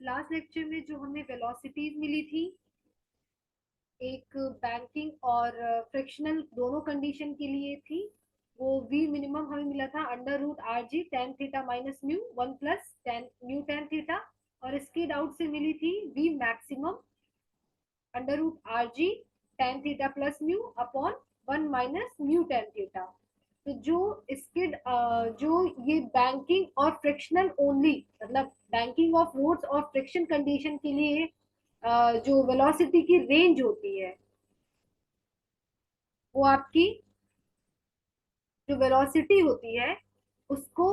Last lecture में जो हमें वेलोसिटीज मिली थी, एक बैंकिंग और फ्रिक्शनल दोनों कंडीशन के लिए थी, वो वी मिनिमम हमें मिला था अंडर रूट आर जी tan theta minus mu one plus tan mu tan theta, और इसकी डाउट से मिली थी V maximum under root R जी tan theta plus mu upon one minus mu tan theta. तो जो इसके जो ये बैंकिंग और फ्रिक्शनल ओनली, मतलब बैंकिंग ऑफ रोड्स और फ्रिक्शन कंडीशन के लिए जो वेलोसिटी की रेंज होती है, वो आपकी जो वेलोसिटी होती है उसको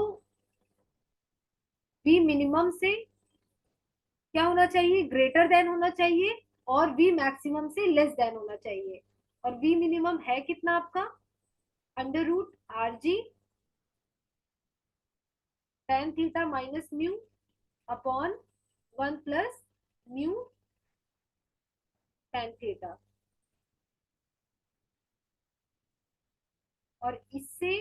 वी मिनिमम से क्या होना चाहिए, ग्रेटर देन होना चाहिए, और वी मैक्सिमम से लेस देन होना चाहिए। और वी मिनिमम है कितना आपका, अंडर रूट आर जी tan theta minus mu upon one plus mu tan theta. और इससे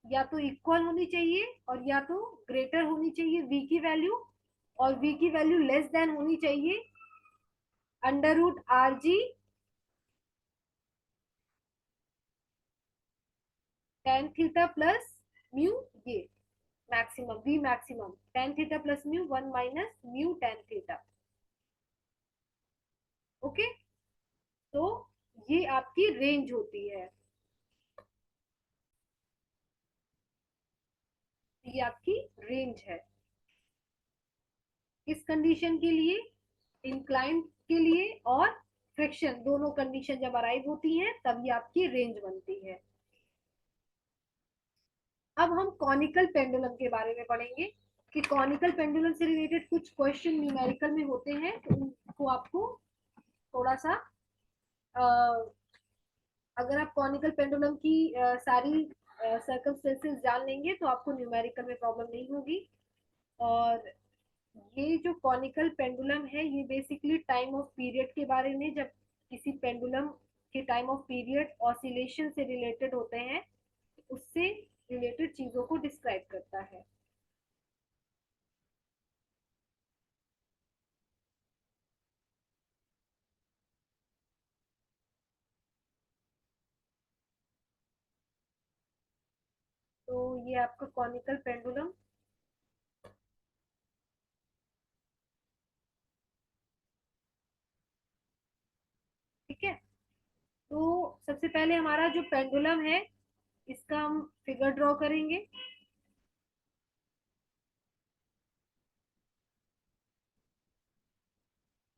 या तो इक्वल होनी चाहिए और या तो ग्रेटर होनी चाहिए v की वैल्यू, और v की वैल्यू लेस देन होनी चाहिए अंडर रूट आर जी टेन थीटा प्लस म्यू, ये maximum v maximum tan theta plus mu one minus mu tan theta. Okay, तो ये आपकी रेंज होती है, ये आपकी रेंज है इस कंडीशन के लिए, इंक्लाइन के लिए, और फ्रिक्शन दोनों कंडीशन जब अराइव होती हैं तब ये आपकी रेंज बनती है। अब हम कॉनिकल पेंडुलम के बारे में पढ़ेंगे कि कॉनिकल पेंडुलम से रिलेटेड कुछ क्वेश्चन न्यूमेरिकल में होते हैं, तो उनको आपको थोड़ा सा अगर आप कॉनिकल पेंडुलम की सारी सर्कमस्टेंसेस जान लेंगे तो आपको न्यूमेरिकल में प्रॉब्लम नहीं होगी। और ये जो कॉनिकल पेंडुलम है ये बेसिकली टाइम ऑफ पीरियड के बारे में, जब किसी पेंडुलम के टाइम ऑफ पीरियड ऑसिलेशन से रिलेटेड होते हैं, उससे रिलेटेड चीजों को डिस्क्राइब करता है। तो ये आपका कॉनिकल पेंडुलम, ठीक है। तो सबसे पहले हमारा जो पेंडुलम है इसका हम फिगर ड्रॉ करेंगे।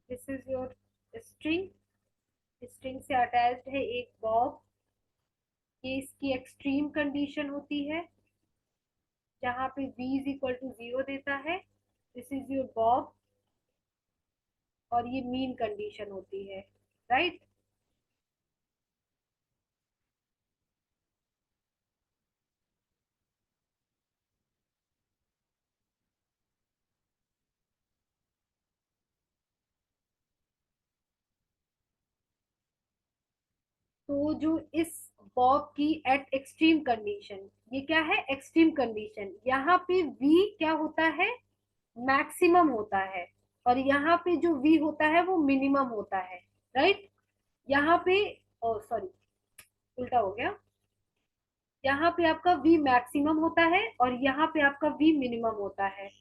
This is your string, string से अटैच्ड है एक बॉब, ये इसकी एक्सट्रीम कंडीशन होती है जहां पे v is equal to zero देता है। दिस इज योर बॉब, और ये मीन कंडीशन होती है, राइट। तो जो इस बॉब की एट एक्सट्रीम कंडीशन, ये क्या है, एक्सट्रीम कंडीशन, यहाँ पे v क्या होता है, मैक्सिमम होता है, और यहाँ पे जो v होता है वो मिनिमम होता है, राइट। यहाँ पे, ओ सॉरी, उल्टा हो गया, यहाँ पे आपका v मैक्सिमम होता है और यहाँ पे आपका v मिनिमम होता है।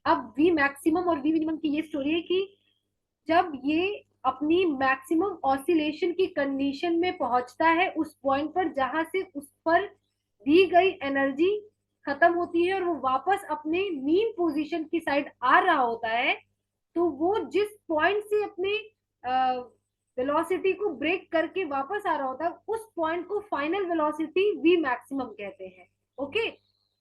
अब v मैक्सिमम और v मिनिमम की ये स्टोरी है कि जब ये अपनी मैक्सिमम ऑसिलेशन की कंडीशन में पहुंचता है उस पॉइंट पर जहां से उस पर दी गई एनर्जी खत्म होती है और वो वापस अपने मीन पोजीशन की साइड आ रहा होता है, तो वो जिस पॉइंट से अपने वेलोसिटी को ब्रेक करके वापस आ रहा होता है उस पॉइंट को फाइनल वेलोसिटी वी मैक्सिमम कहते हैं। ओके,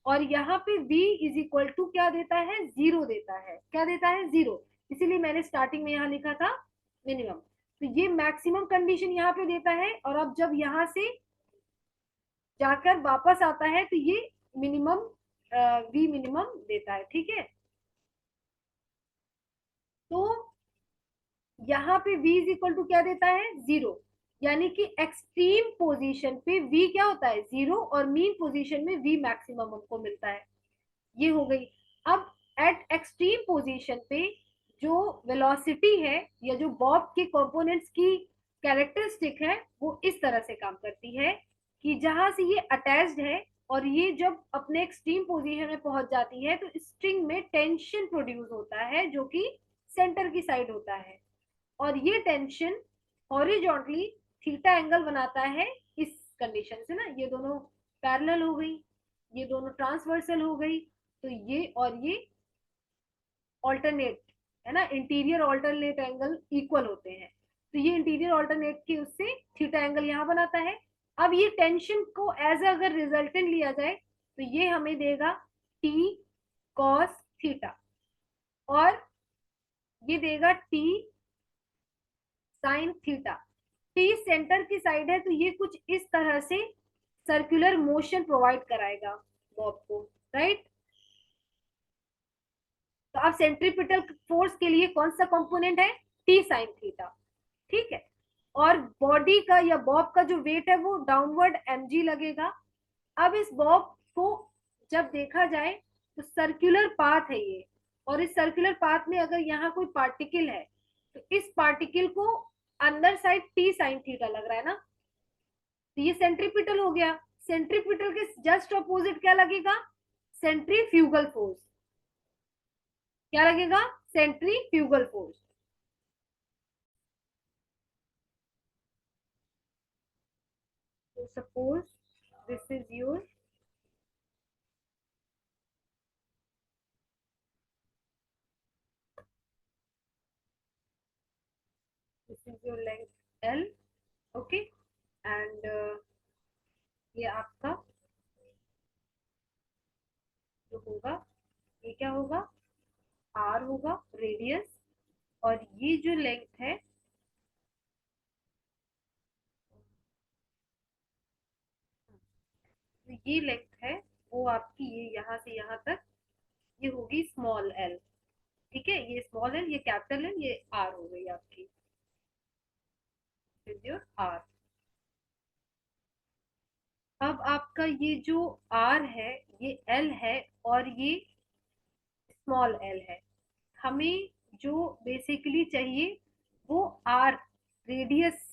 और यहाँ पे v इज इक्वल टू क्या देता है, जीरो देता है, क्या देता है, जीरो। इसीलिए मैंने स्टार्टिंग में यहाँ लिखा था मिनिमम। तो ये मैक्सिमम कंडीशन यहाँ पे देता है, और अब जब यहाँ से जाकर वापस आता है तो ये मिनिमम वी मिनिमम देता है, ठीक है। तो यहाँ पे v इज इक्वल टू क्या देता है, जीरो, यानी कि एक्सट्रीम पोजीशन पे v क्या होता है, जीरो, और मीन पोजीशन में v मैक्सिमम हमको मिलता है। ये हो गई। अब एट एक्सट्रीम पोजीशन पे जो वेलोसिटी है या जो बॉब के कंपोनेंट्स की कैरेक्टरिस्टिक है वो इस तरह से काम करती है कि जहां से ये अटैच्ड है और ये जब अपने एक्सट्रीम पोजीशन में पहुंच जाती है तो स्ट्रिंग में टेंशन प्रोड्यूस होता है जो कि सेंटर की साइड होता है, और ये टेंशन हॉरिजॉन्टली थीटा एंगल बनाता है। इस कंडीशन से ना ये दोनों पैरेलल हो गई, ये दोनों ट्रांसवर्सल हो गई, तो ये और ये ऑल्टरनेट है ना, इंटीरियर ऑल्टरनेट एंगल इक्वल होते हैं, तो ये इंटीरियर ऑल्टरनेट की उससे थीटा एंगल यहाँ बनाता है। अब ये टेंशन को एज अगर रिजल्टेंट लिया जाए तो ये हमें देगा टी कॉस थीटा, और ये देगा T sine theta. T centre की साइड है तो ये कुछ इस तरह से सर्कुलर मोशन प्रोवाइड कराएगा बॉब को, राइट। तो अब सेंट्रीपिटल फोर्स के लिए कौन सा कंपोनेंट है, टी साइन थीटा, ठीक है। और बॉडी का या बॉब का जो वेट है वो डाउनवर्ड mg लगेगा। अब इस बॉब को जब देखा जाए तो सर्कुलर पाथ है ये, और इस सर्कुलर पाथ में अगर यहाँ कोई पार्टिकल है तो इस पार्टिकल को अंदर साइड टी साइन थीटा लग रहा है ना, तो ये सेंट्रीपिटल हो गया। सेंट्रीपिटल के जस्ट अपोजिट क्या लगेगा, सेंट्रीफ्यूगल फोर्स। क्या लगेगा, centrifugal force. So suppose this is your length L, okay, and ये आपका जो होगा ये क्या होगा, R होगा रेडियस, और ये जो लेंथ है तो ये लेंथ है वो आपकी ये यहाँ से यहाँ तक ये होगी स्मॉल एल, ठीक है, ये स्मॉल एल ये कैपिटल एल ये आर हो गई आपकी, योर आर। अब आपका ये जो आर है ये एल है और ये स्मॉल एल है। हमें जो बेसिकली चाहिए वो आर रेडियस,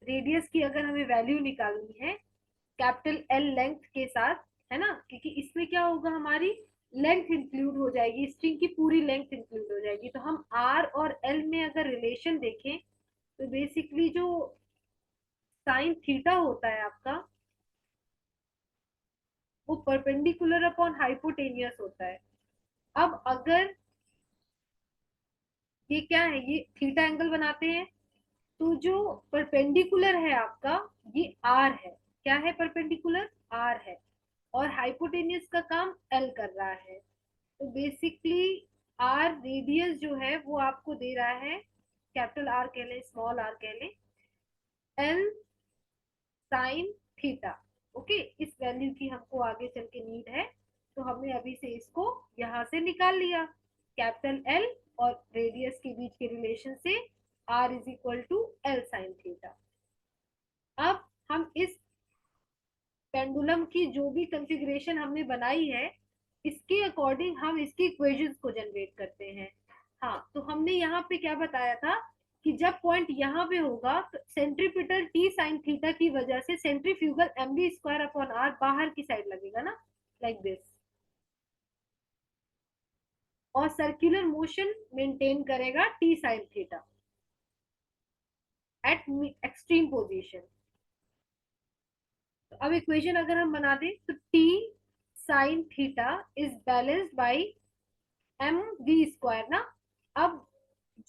रेडियस की अगर हमें वैल्यू निकालनी है कैपिटल एल लेंथ के साथ, है ना, क्योंकि इसमें क्या होगा हमारी लेंथ इंक्लूड हो जाएगी, स्ट्रिंग की पूरी लेंथ इंक्लूड हो जाएगी। तो हम आर और एल में अगर रिलेशन देखें तो बेसिकली जो साइन थीटा होता है आपका वो परपेंडिकुलर अपॉन हाइपोटेनियस होता है। अब अगर ये क्या है, ये थीटा एंगल बनाते हैं, तो जो परपेंडिकुलर है आपका ये आर है, क्या है परपेंडिकुलर, आर है, और हाइपोटेनियस का काम एल कर रहा है। तो बेसिकली आर रेडियस जो है वो आपको दे रहा है, कैपिटल आर कह लें स्मॉल आर कह लें, एल साइन थीटा, ओके। इस वैल्यू की हमको आगे चल के नीड है, तो हमने अभी से इसको यहां से निकाल लिया, कैपिटल एल और रेडियस के बीच के रिलेशन से R is equal to L sine theta. अब हम इस पेंडुलम की जो भी कंफिग्रेशन हमने बनाई है इसके अकॉर्डिंग हम इसकी इक्वेशंस को जनरेट करते हैं। हाँ, तो हमने यहाँ पे क्या बताया था कि जब पॉइंट यहाँ पे होगा तो सेंट्रीपिटल टी साइन थीटा की वजह से centrifugal M B square upon R बाहर की साइड लगेगा ना, लाइक दिस, और सर्कुलर मोशन मेंटेन करेगा T sine theta at extreme position. तो अब इक्वेशन अगर हम बना दें तो T sine theta is balanced by M we square ना। अब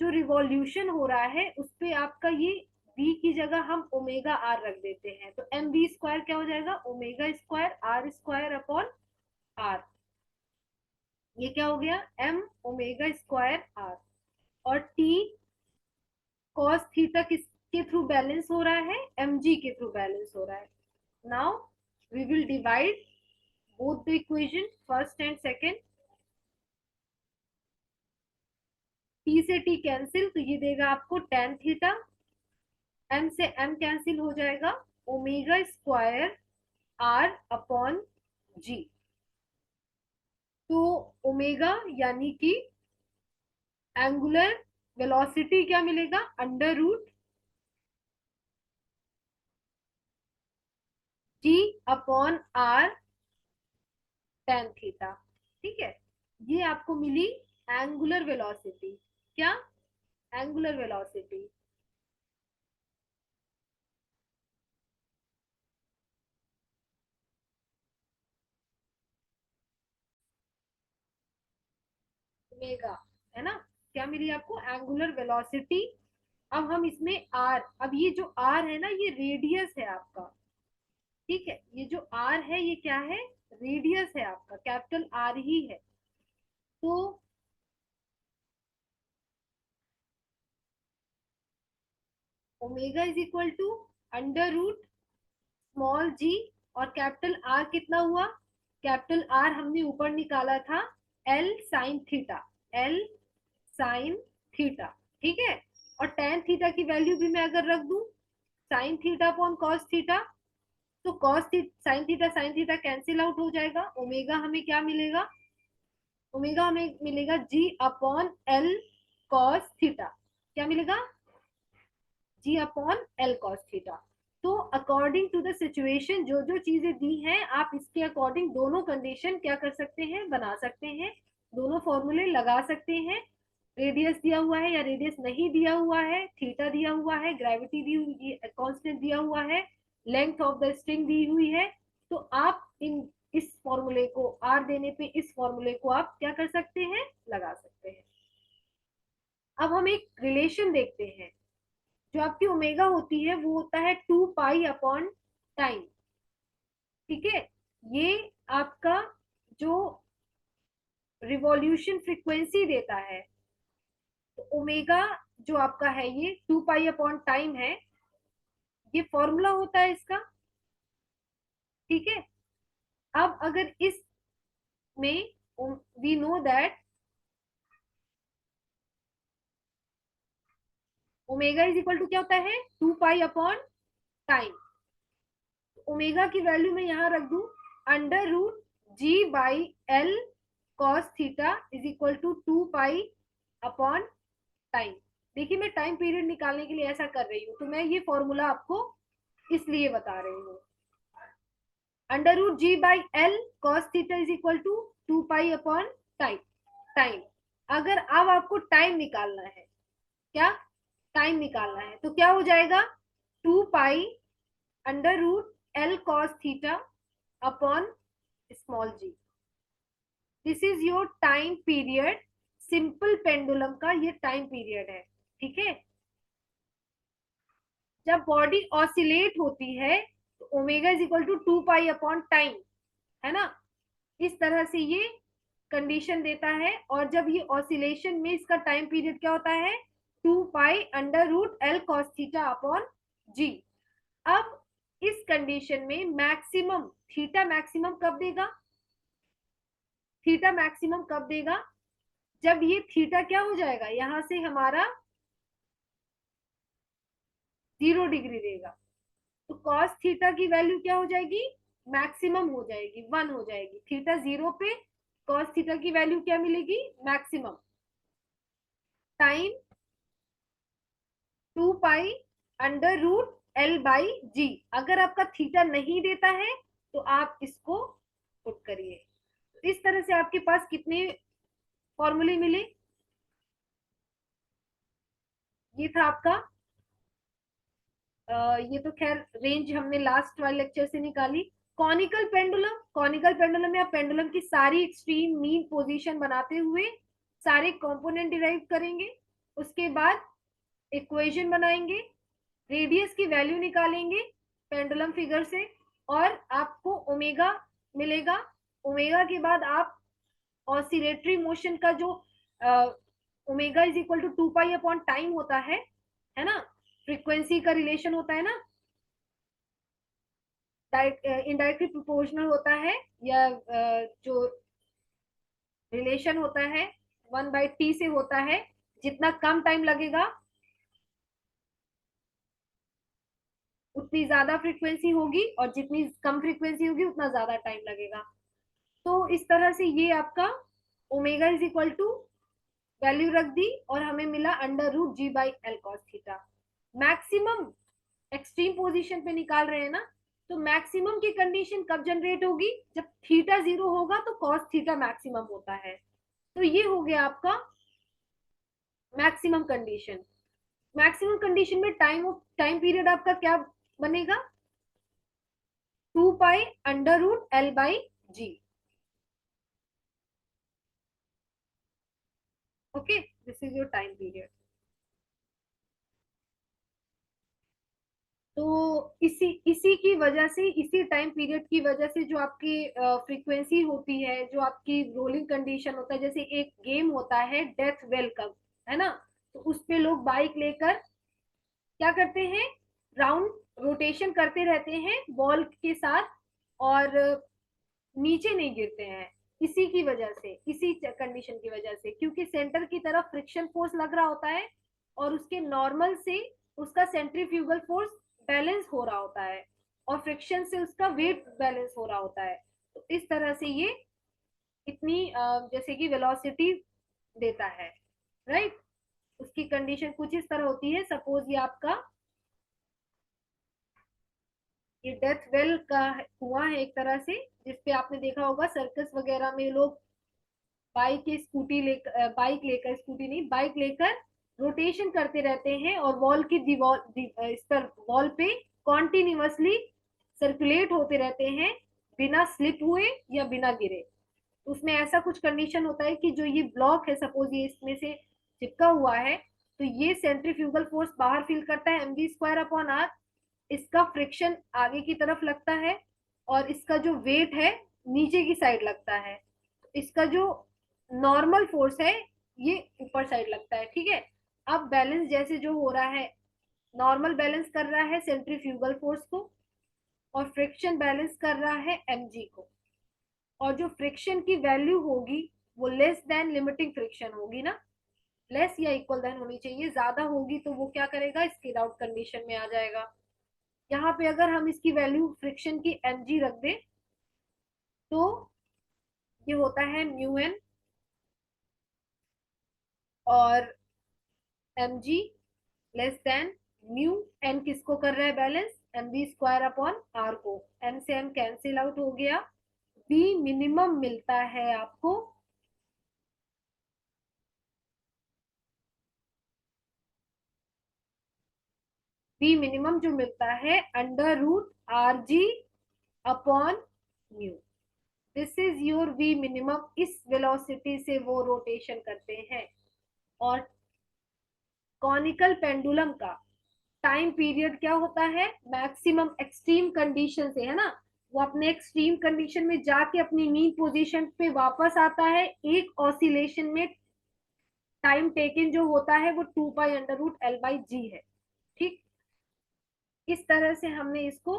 जो रिवॉल्यूशन हो रहा है उस पे आपका ये v की जगह हम ओमेगा आर रख देते हैं, तो एम वी स्क्वायर क्या हो जाएगा, omega square R square upon R, ये क्या हो गया एम ओमेगा स्क्वायर आर, और टी कॉस थीटा किसके थ्रू बैलेंस हो रहा है, एम जी के थ्रू बैलेंस हो रहा है। Now we will divide both the equation first and second, T से टी कैंसिल तो ये देगा आपको टेन थीटा, एम से एम कैंसिल हो जाएगा, omega square R upon G. तो ओमेगा यानी कि एंगुलर वेलोसिटी क्या मिलेगा, under root G upon R tan theta. ठीक है, ये आपको मिली एंगुलर वेलोसिटी। क्या, एंगुलर वेलोसिटी। ओमेगा, है ना, क्या मिली आपको, एंगुलर वेलोसिटी। अब हम इसमें आर, अब ये जो आर है ना ये रेडियस है आपका। ठीक है, ये जो आर है ये क्या है, रेडियस है आपका, कैपिटल आर ही है। तो omega is equal to under root small g, और कैपिटल आर कितना हुआ, कैपिटल आर हमने ऊपर निकाला था L sine theta, L sine theta. ठीक है, और टेन थीटा की वैल्यू भी मैं अगर रख दूं sine theta upon cos theta, तो cos sine theta cancel out हो जाएगा, ओमेगा हमें क्या मिलेगा, ओमेगा हमें मिलेगा g upon l cos theta. क्या मिलेगा, g upon l cos theta. तो अकॉर्डिंग टू द सिचुएशन जो जो चीजें दी हैं आप इसके अकॉर्डिंग दोनों कंडीशन क्या कर सकते हैं, बना सकते हैं, दोनों फॉर्मूले लगा सकते हैं। रेडियस दिया हुआ है या रेडियस नहीं दिया हुआ है, थीटा दिया हुआ है, ग्रेविटी दी हुई, कांस्टेंट दिया हुआ है, लेंथ ऑफ द स्ट्रिंग दी हुई है, तो आप इन इस फॉर्मूले को आर देने पे इस फॉर्मूले को आप क्या कर सकते हैं, लगा सकते हैं। अब हम एक रिलेशन देखते हैं। जो आपकी ओमेगा होती है वो होता है 2 पाई अपॉन टाइम। ठीक है, ये आपका जो रिवॉल्यूशन फ्रीक्वेंसी देता है, तो ओमेगा जो आपका है ये 2 पाई अपॉन टाइम है, ये फॉर्मूला होता है इसका। ठीक है, अब अगर इस में we know that omega is equal to क्या होता है, 2 पाई अपॉन टाइम। ओमेगा की वैल्यू मैं यहां रख दू under root G by L cos theta is equal to 2 pi upon time. देखिए मैं टाइम पीरियड निकालने के लिए ऐसा कर रही हूँ, तो मैं ये फॉर्मूला आपको इसलिए बता रही हूँ। Under root G by L cos theta is equal to 2 pi upon time. Time, अगर अब आपको टाइम निकालना है, क्या, टाइम निकालना है, तो क्या हो जाएगा, 2 pi under root L cos theta upon small G. This is your time period, simple pendulum का ये टाइम पीरियड है। ठीक है, जब बॉडी ऑसिलेट होती है तो omega is equal to 2 pi upon time, है ना, इस तरह से ये कंडीशन देता है। और जब ये ऑसिलेशन में इसका टाइम पीरियड क्या होता है, 2 pi under root L cos theta upon g. अब इस कंडीशन में मैक्सिमम थीटा मैक्सिमम कब देगा, थीटा मैक्सिमम कब देगा, जब ये थीटा क्या हो जाएगा, यहां से हमारा 0 डिग्री देगा, तो कॉस थीटा की वैल्यू क्या हो जाएगी, मैक्सिमम हो जाएगी, 1 हो जाएगी, थीटा 0 पे कॉस थीटा की वैल्यू क्या मिलेगी, maximum, time 2 pi under root L by g. अगर आपका थीटा नहीं देता है तो आप इसको पुट करिए। इस तरह से आपके पास कितने फॉर्मूले मिले, ये था आपका ये तो खैर रेंज हमने लास्ट वाले लेक्चर से निकाली। कॉनिकल पेंडुलम, कॉनिकल पेंडुलम में आप पेंडुलम की सारी एक्सट्रीम मीन पोजीशन बनाते हुए सारे कंपोनेंट डिराइव करेंगे, उसके बाद इक्वेशन बनाएंगे, रेडियस की वैल्यू निकालेंगे पेंडुलम फिगर से, और आपको ओमेगा मिलेगा। ओमेगा के बाद आप ऑसिलेटरी मोशन का जो omega is equal to 2 pi upon time होता है ना, फ्रीक्वेंसी का रिलेशन होता है ना, इनडायरेक्टली प्रोपोर्शनल होता है, या जो रिलेशन होता है 1/t से होता है, जितना कम टाइम लगेगा उतनी ज्यादा फ्रीक्वेंसी होगी, और जितनी कम फ्रीक्वेंसी होगी उतना ज्यादा टाइम लगेगा। तो इस तरह से ये आपका omega is equal to value रख दी और हमें मिला under root G by L cos theta. Maximum extreme position पे निकाल रहे हैं ना, तो मैक्सिमम की कंडीशन कब जनरेट होगी, जब थीटा जीरो होगा तो कॉस थीटा मैक्सिमम होता है। तो ये हो गया आपका मैक्सिमम कंडीशन। मैक्सिमम कंडीशन में टाइम पीरियड आपका क्या बनेगा, 2 pi under root L by G. Okay, this is your time period. तो इसी की वजह से, इसी टाइम पीरियड की वजह से जो आपकी फ्रीक्वेंसी होती है, जो आपकी रोलिंग कंडीशन होता है, जैसे एक गेम होता है डेथ वेलकम, है ना, तो उस पे लोग बाइक लेकर क्या करते हैं, राउंड रोटेशन करते रहते हैं बॉल के साथ, और नीचे नहीं गिरते हैं। इसी की वजह से, इसी कंडीशन की वजह से, क्योंकि सेंटर की तरफ फ्रिक्शन फोर्स लग रहा होता है और उसके नॉर्मल से उसका सेंट्रीफ्यूगल फोर्स बैलेंस हो रहा होता है, और फ्रिक्शन से उसका वेट बैलेंस हो रहा होता है। तो इस तरह से ये इतनी जैसे कि वेलोसिटी देता है, राइट। उसकी कंडीशन कुछ इस तरह होती है, सपोज ये आपका ये डेथ वेल का कुआं है एक तरह से, जिसपे आपने देखा होगा सर्कस वगैरह में लोग बाइक लेकर, स्कूटी नहीं, बाइक लेकर रोटेशन करते रहते हैं और वॉल की दीवार इस पर वॉल पे कॉन्टिन्यूसली सर्कुलेट होते रहते हैं, बिना स्लिप हुए या बिना गिरे। उसमें ऐसा कुछ कंडीशन होता है कि जो ये ब्लॉक है, सपोज ये इसमें से चिपका हुआ है, तो ये सेंट्रीफ्यूगल फोर्स बाहर फील करता है mv स्क्वायर अपॉन आर, इसका फ्रिक्शन आगे की तरफ लगता है और इसका जो वेट है नीचे की साइड लगता है, इसका जो नॉर्मल फोर्स है ये ऊपर साइड लगता है, ठीक है। अब बैलेंस जैसे जो हो रहा है, नॉर्मल बैलेंस कर रहा है सेंट्रीफ्यूगल फोर्स को और फ्रिक्शन बैलेंस कर रहा है mg को, और जो फ्रिक्शन की वैल्यू होगी वो लेस देन लिमिटिंग फ्रिक्शन होगी ना, लेस या इक्वल देन होनी चाहिए, ज्यादा होगी तो वो क्या करेगा, स्किड आउट कंडीशन में आ जाएगा। यहाँ पे अगर हम इसकी वैल्यू फ्रिक्शन की mg रख दें तो ये होता है म्यू एन, और mg less than mu N किसको कर रहा है balance, M B square upon R को, एन से एम कैंसिल आउट हो गया, बी मिनिमम मिलता है आपको बी मिनिमम जो मिलता है under root R G upon mu. This is your V minimum, इस वेलोसिटी से वो रोटेशन करते हैं। और कॉनिकल पेंडुलम का टाइम पीरियड क्या होता है, मैक्सिमम एक्सट्रीम कंडीशन से, है ना, वो अपने एक्सट्रीम कंडीशन में जाके अपनी मीन पोजीशन पे वापस आता है, एक ऑसिलेशन में टाइम टेकन जो होता है वो 2 pi under root L by g है, ठीक। इस तरह से हमने इसको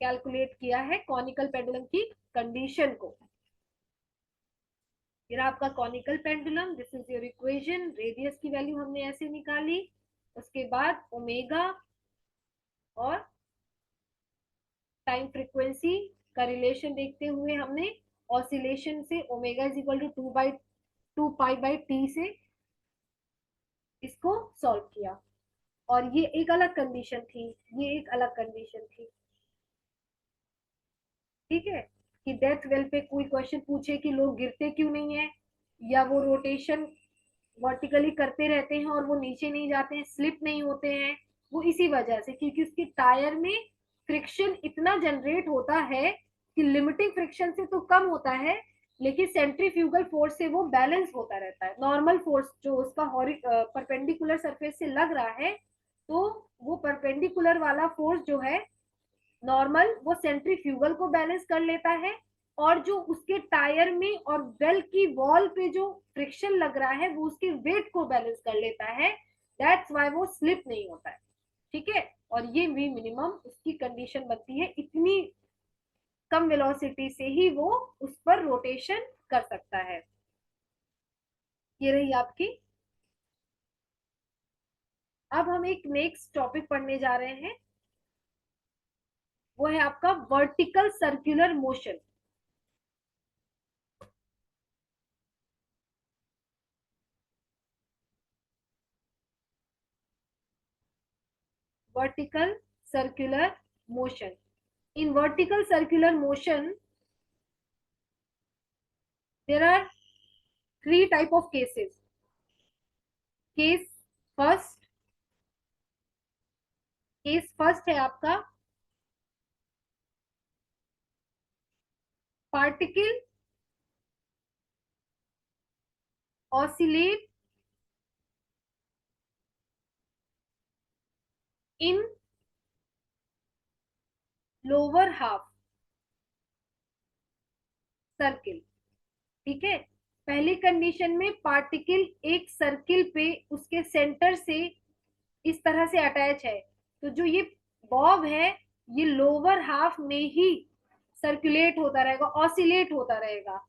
कैलकुलेट किया है कॉनिकल पेंडुलम की कंडीशन को। फिर आपका conical pendulum, this is your equation, radius की वैल्यू हमने ऐसे निकाली, उसके बाद ओमेगा और टाइम फ्रीक्वेंसी का रिलेशन देखते हुए हमने ऑसिलेशन से omega is equal to 2 pi by T से इसको सॉल्व किया। और ये एक अलग कंडीशन थी, ये एक अलग कंडीशन थी, ठीक है। कि डेथ वेल पे कोई क्वेश्चन पूछे कि लोग गिरते क्यों नहीं है, या वो रोटेशन वर्टिकली करते रहते हैं और वो नीचे नहीं जाते हैं, स्लिप नहीं होते हैं, वो इसी वजह से, क्योंकि उसकी टायर में फ्रिक्शन इतना जनरेट होता है कि लिमिटिंग फ्रिक्शन से तो कम होता है, लेकिन सेंट्रीफ्यूगल फोर्स से वो बैलेंस होता रहता है। नॉर्मल फोर्स जो उसका परपेंडिकुलर सरफेस से लग रहा है, तो वो परपेंडिकुलर वाला फोर्स जो है नॉर्मल, वो सेंट्रीफ्यूगल को बैलेंस कर लेता है, और जो उसके टायर में और बेल की वॉल पे जो फ्रिक्शन लग रहा है वो उसके वेट को बैलेंस कर लेता है, दैट्स वाई वो स्लिप नहीं होता है, ठीक है। और ये वी मिनिमम उसकी कंडीशन बनती है, इतनी कम वेलोसिटी से ही वो उस पर रोटेशन कर सकता है। ये रही आपकी। अब हम एक नेक्स्ट टॉपिक पढ़ने जा रहे हैं, वो है आपका vertical circular motion. vertical circular motion. In vertical circular motion, there are three type of cases. Case first, case first है आपका particle oscillate in lower half circle. ठीक है, पहली कंडीशन में पार्टिकल एक सर्किल पे उसके सेंटर से इस तरह से अटैच है, तो जो ये बॉब है ये लोअर हाफ में ही सर्कुलेट होता रहेगा, ऑसिलेट होता रहेगा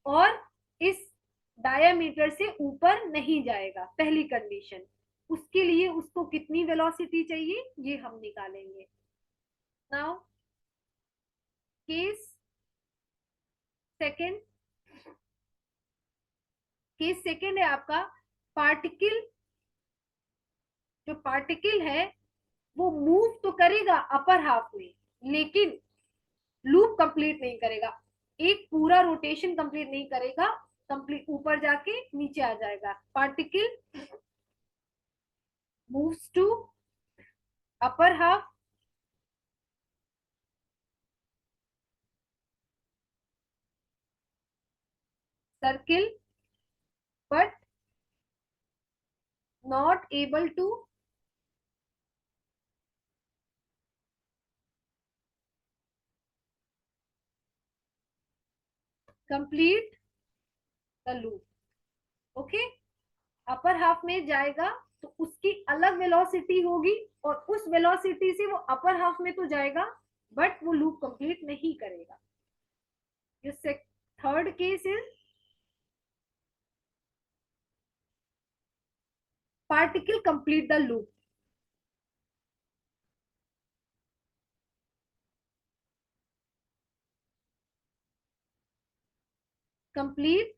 और इस डायामीटर से ऊपर नहीं जाएगा। पहली कंडीशन, उसके लिए उसको कितनी वेलोसिटी चाहिए ये हम निकालेंगे। Now case second, case second है आपका पार्टिकल, जो पार्टिकल है वो मूव तो करेगा अपर हाफ में लेकिन लूप कंप्लीट नहीं करेगा, एक पूरा रोटेशन कंप्लीट नहीं करेगा, कंप्लीट ऊपर जाके नीचे आ जाएगा। Particle moves to upper half circle but not able to complete the loop. Okay, upper half में जाएगा तो उसकी अलग वेलोसिटी होगी और उस वेलोसिटी से वो अपर हाफ में तो जाएगा बट वो लूप कंप्लीट नहीं करेगा। Third case is particle complete the loop. Complete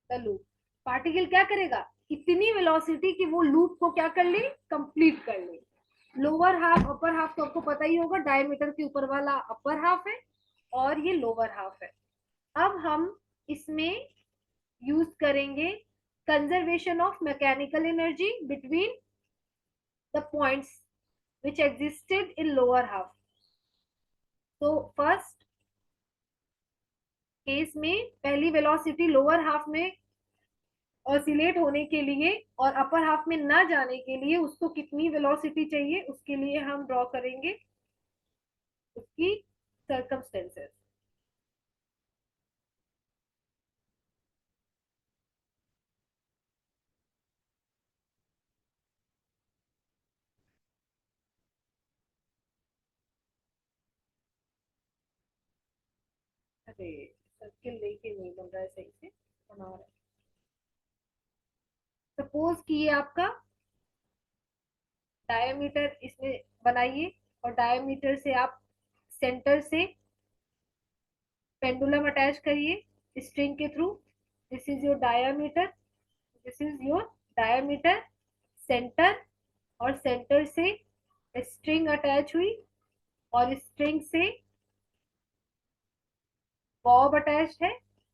the loop, particle क्या करेगा, इतनी वेलोसिटी कि वो लूप को क्या कर ले, कंप्लीट कर ले। लोअर हाफ अपर हाफ तो आपको पता ही होगा, डायमीटर के ऊपर वाला अपर हाफ है और ये लोअर हाफ है। अब हम इसमें यूज करेंगे conservation of mechanical energy between the points which existed in lower half। तो फर्स्ट केस में पहली वेलोसिटी लोअर हाफ में ऑसिलेट होने के लिए और अपर हाफ में ना जाने के लिए उसको कितनी वेलोसिटी चाहिए, उसके लिए हम ड्रॉ करेंगे उसकी सर्कमस्टेंसेस। अरे सर्किल लेके नहीं बन रहा है सही से, बना रहा है। सपोज कि ये आपका डायमीटर इसमें बनाइए और डायमीटर से आप सेंटर से पेंडुलम अटैच करिए स्ट्रिंग के through. This is your diameter, this is your diameter, centre, और सेंटर से स्ट्रिंग अटैच हुई और स्ट्रिंग से बॉब अटैच है।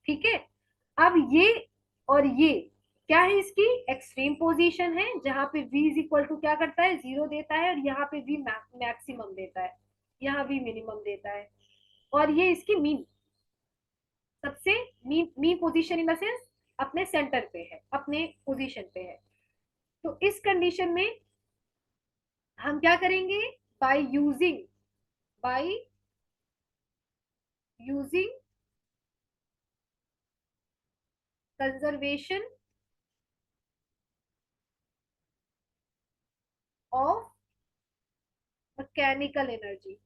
ठीक है, अब ये और ये क्या है, इसकी एक्सट्रीम पोजीशन है जहां पे v इज इक्वल टू क्या करता है, 0 देता है, और यहाँ पे v मैक्सिमम देता है, यहाँ v मिनिमम देता है, और ये इसकी मीन, सबसे mean mean position in the sense अपने सेंटर पे है, अपने पोजीशन पे है। तो इस कंडीशन में हम क्या करेंगे, by using conservation of mechanical energy.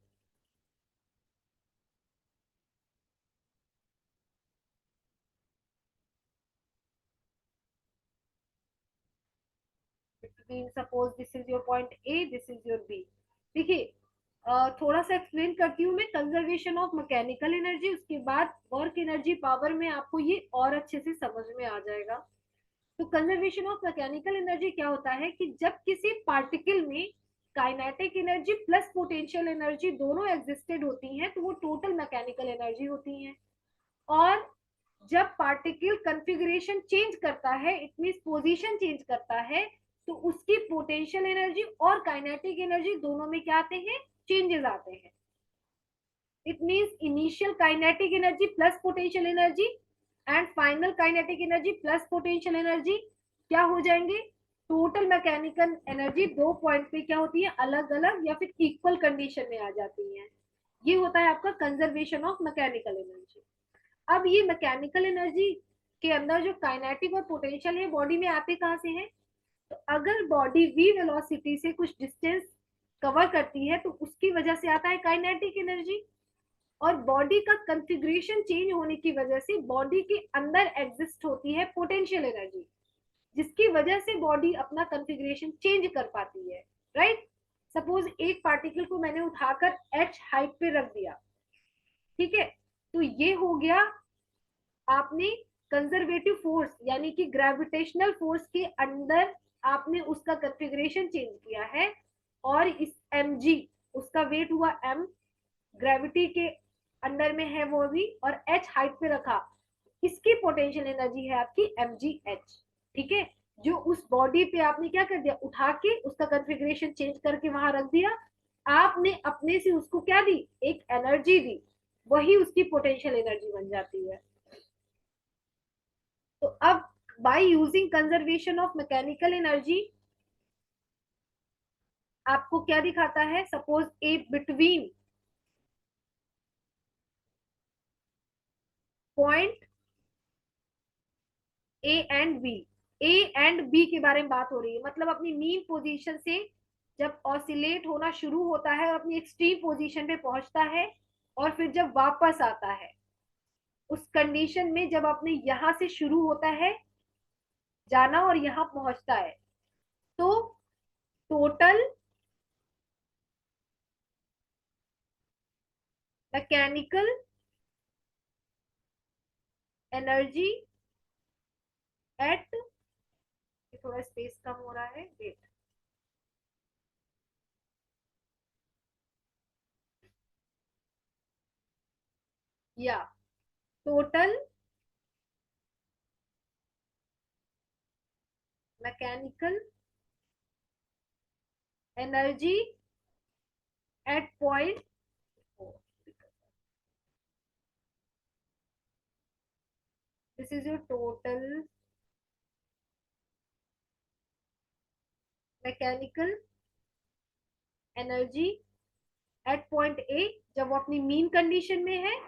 Suppose this is your point A, this is your B. देखिए थोड़ा सा एक्सप्लेन करती हूँ मैं कंजर्वेशन ऑफ मैकेनिकल एनर्जी, उसके बाद वर्क एनर्जी पावर में आपको ये और अच्छे से समझ में आ जाएगा। तो कंजर्वेशन ऑफ मैकेनिकल एनर्जी क्या होता है कि जब किसी पार्टिकल में kinetic energy plus potential energy दोनों एग्जिस्टेड होती हैं तो वो टोटल मैकेनिकल एनर्जी होती हैं। और जब पार्टिकल कॉन्फ़िगरेशन चेंज करता है, इट मींस पोजीशन चेंज करता है, तो उसकी पोटेंशियल एनर्जी और काइनेटिक एनर्जी दोनों में क्या आते हैं, चेंजेस आते हैं। It means initial kinetic energy plus potential energy and final kinetic energy plus potential energy क्या हो जाएंगे, टोटल मैकेनिकल एनर्जी दो पॉइंट पे क्या होती है, अलग अलग या फिर इक्वल कंडीशन में आ जाती है। ये होता है आपका कंजर्वेशन ऑफ मैकेनिकल एनर्जी। अब ये मैकेनिकल एनर्जी के अंदर जो काइनेटिक और पोटेंशियल है बॉडी में आते कहाँ से हैं, तो अगर बॉडी v वेलोसिटी से कुछ डिस्टेंस कवर करती है तो उसकी वजह से आता है काइनेटिक एनर्जी। और बॉडी का कॉन्फ़िगरेशन चेंज होने की वजह से बॉडी के अंदर एग्जिस्ट होती है पोटेंशियल एनर्जी, जिसकी वजह से बॉडी अपना कॉन्फ़िगरेशन चेंज कर पाती है, राइट। सपोज एक पार्टिकल को मैंने उठाकर h हाइट पे रख दिया, ठीक है, तो ये हो गया आपने कंजर्वेटिव फोर्स यानी कि ग्रेविटेशनल फोर्स के अंदर आपने उसका कॉन्फ़िगरेशन चेंज किया है। और इस mg उसका वेट हुआ m, ग्रेविटी के अंडर में है वो भी, और h हाइट पे रखा, इसकी पोटेंशियल एनर्जी है आपकी mgh, ठीक है। जो उस बॉडी पे आपने क्या कर दिया, उठा के उसका कॉन्फ़िगरेशन चेंज करके वहां रख दिया, आपने अपने से उसको क्या दी, एक एनर्जी दी, वही उसकी पोटेंशियल एनर्जी बन जाती है। तो अब by using conservation of mechanical energy आपको क्या दिखाता है, suppose A between point A and B, A and B के बारे में बात हो रही है, मतलब अपनी मीन पोजीशन से जब ऑसिलेट होना शुरू होता है और अपनी एक्सट्रीम पोजीशन पे पहुंचता है, और फिर जब वापस आता है उस कंडीशन में, जब अपने यहां से शुरू होता है जाना और यहां पहुंचता है, तो टोटल मैकेनिकल एनर्जी एट, थोड़ा स्पेस कम हो रहा है, वेट, या total mechanical energy at point, this is your total mechanical energy at point ए, जब वो अपनी मीन कंडीशन में है,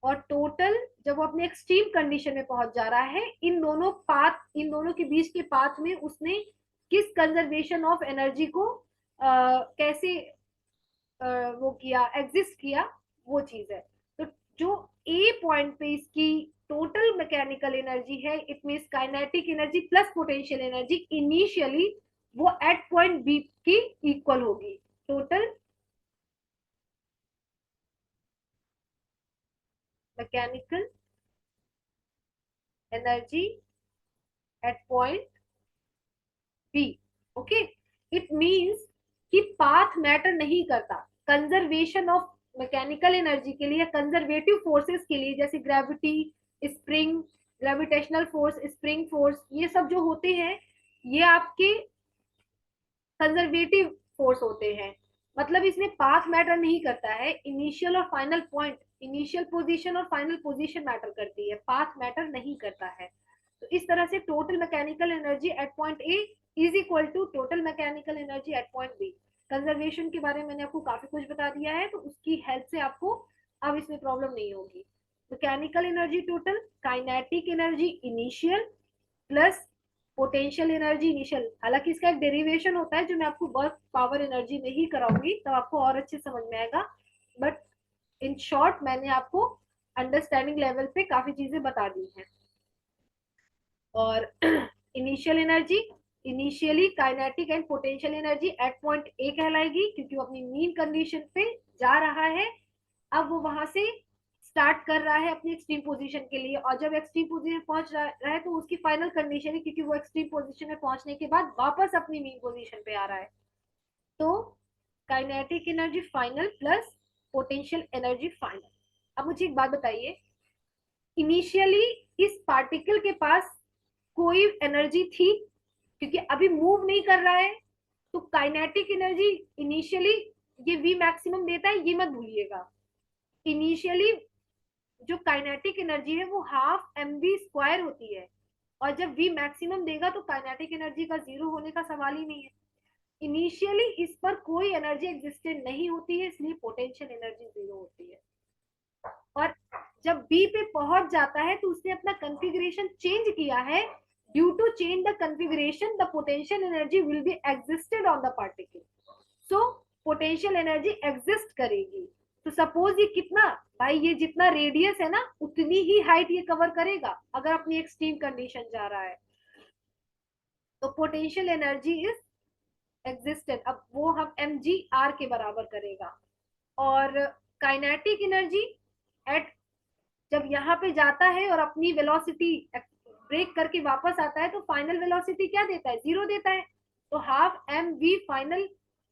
और टोटल जब वो अपने एक्सट्रीम कंडीशन में पहुंच जा रहा है। इन दोनों पाथ, इन दोनों के बीच के पाथ में उसने किस कंजर्वेशन ऑफ एनर्जी को कैसे वो किया, एग्जिस्ट किया, वो चीज है। तो जो ए पॉइंट पे इसकी टोटल मैकेनिकल एनर्जी है, it means kinetic energy plus potential energy initially, वो एट पॉइंट बी की इक्वल होगी, total mechanical energy at point B. Okay, it means कि पाथ मैटर नहीं करता कंजर्वेशन ऑफ मैकेनिकल एनर्जी के लिए, कंजर्वेटिव फोर्सेस के लिए, जैसे gravity, spring, gravitational force, spring force, ये सब जो होते हैं ये आपके कंजर्वेटिव फोर्स होते हैं। मतलब इसमें पाथ मैटर नहीं करता है, इनिशियल और फाइनल पॉइंट, इनिशियल पोजीशन और फाइनल पोजीशन मैटर करती है, पाथ मैटर नहीं करता है। तो इस तरह से total mechanical energy at point A is equal to total mechanical energy at point B. Conservation के बारे में मैंने आपको काफी कुछ बता दिया है, तो उसकी हेल्प से आपको अब इसमें प्रॉब्लम नहीं होगी। Mechanical energy total, kinetic energy initial plus potential energy initial, हालांकि इसका एक डेरिवेशन होता है जो मैं आपको वर्क पावर एनर्जी में ही कराऊंगी, तब आपको और अच्छे समझ में आएगा। बट इन शॉर्ट मैंने आपको अंडरस्टैंडिंग लेवल पे काफी चीजें बता दी हैं। और initial energy, initially kinetic and potential energy at point A कहलाएगी, क्योंकि वो अपनी मीन कंडीशन पे जा रहा है। अब वो वहां से स्टार्ट कर रहा है अपनी एक्सट्रीम पोजीशन के लिए, और जब एक्सट्रीम पोजीशन पहुंच रहा है तो उसकी फाइनल कंडीशन है, क्योंकि वो एक्सट्रीम पोजीशन में पहुंचने के बाद वापस अपनी मीन पोजीशन पे आ रहा है। तो kinetic energy final plus potential energy final. अब मुझे एक बात बताइए, इनिशियली इस पार्टिकल के पास कोई एनर्जी थी, क्योंकि अभी मूव नहीं कर रहा है, तो काइनेटिक एनर्जी इनिशियली ये वी मैक्सिमम देता है, ये मत भूलिएगा। इनिशियली जो काइनेटिक एनर्जी है वो हाफ एम वी स्क्वायर होती है, और जब वी मैक्सिमम देगा तो काइनेटिक एनर्जी का जीरो होने का सवाल ही नहीं है। इनिशियली इस पर कोई एनर्जी एग्जिस्टेंट नहीं होती है, इसलिए पोटेंशियल एनर्जी जीरो होती है। और जब बी पे पहुंच जाता है तो उसने अपना कॉन्फ़िगरेशन चेंज किया है, due to change the configuration the potential energy will be existed on the particle, so potential energy exist करेगी। तो सपोज ये कितना, भाई ये जितना रेडियस है ना उतनी ही हाइट ये कवर करेगा अगर अपनी एक्सट्रीम कंडीशन जा रहा है, तो पोटेंशियल एनर्जी इज एग्जिस्टेंट। अब वो हम एम जी आर के बराबर करेगा। और काइनेटिक एनर्जी एट, जब यहाँ पे जाता है और अपनी वेलोसिटी ब्रेक करके वापस आता है तो फाइनल वेलोसिटी क्या देता है, जीरो देता है। तो हाफ एम वी फाइनल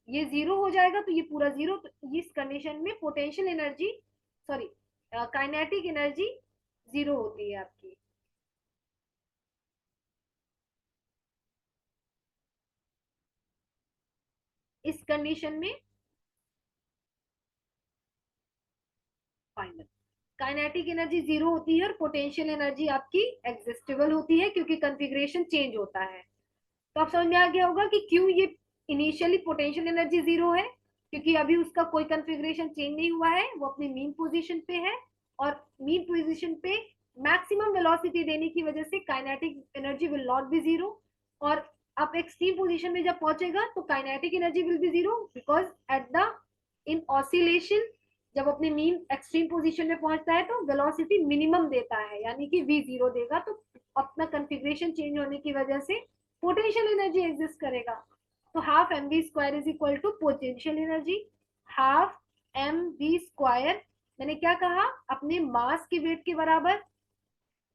ये जीरो हो जाएगा, तो ये पूरा जीरो। तो इस कंडीशन में potential energy, sorry kinetic energy zero होती है आपकी। इस कंडीशन में फाइनल काइनेटिक एनर्जी जीरो होती है और पोटेंशियल एनर्जी आपकी एग्जिस्टेबल होती है, क्योंकि कॉन्फ़िगरेशन चेंज होता है। तो आप समझ में आ गया होगा कि क्यों ये इनिशियली पोटेंशियल एनर्जी जीरो है, क्योंकि अभी उसका कोई कॉन्फ़िगरेशन चेंज नहीं हुआ है, वो अपनी मीन पोजीशन पे है, और मीन पोजीशन पे मैक्सिमम वेलोसिटी देने की वजह से kinetic energy will not be zero. और आप एक्सट्रीम पोजीशन में जब पहुंचेगा तो kinetic energy will be zero, because at the in oscillation जब अपने मीन एक्सट्रीम पोजीशन में पहुंचता है तो वेलोसिटी मिनिमम देता है, यानी कि वी जीरो देगा। तो अपना कॉन्फ़िगरेशन चेंज होने की वजह से पोटेंशियल एनर्जी एग्जिस्ट करेगा। तो half M we square is equal to potential energy half M we square. मैंने क्या कहा, अपने मास के वेट के बराबर,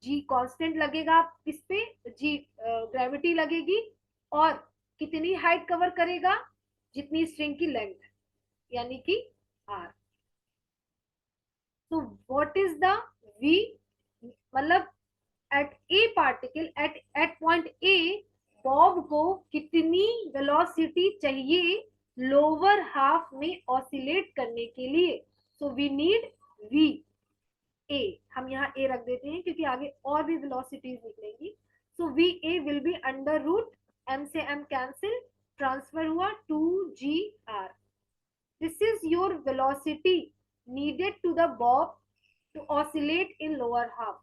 जी कांस्टेंट लगेगा इस पे, जी ग्रेविटी लगेगी, और कितनी हाइट कवर करेगा, जितनी स्ट्रिंग की लेंथ, यानी कि आर। तो व्हाट इज द वी, मतलब at a particle at point A bob को कितनी वेलोसिटी चाहिए लोअर हाफ में ऑसिलेट करने के लिए। So we need V A, हम यहाँ ए रख देते हैं क्योंकि आगे और भी वेलोसिटीज निकलेंगी। So V A will be under root M से एम कैंसिल, ट्रांसफर हुआ to G R. This is your velocity needed to the bob to oscillate in lower half।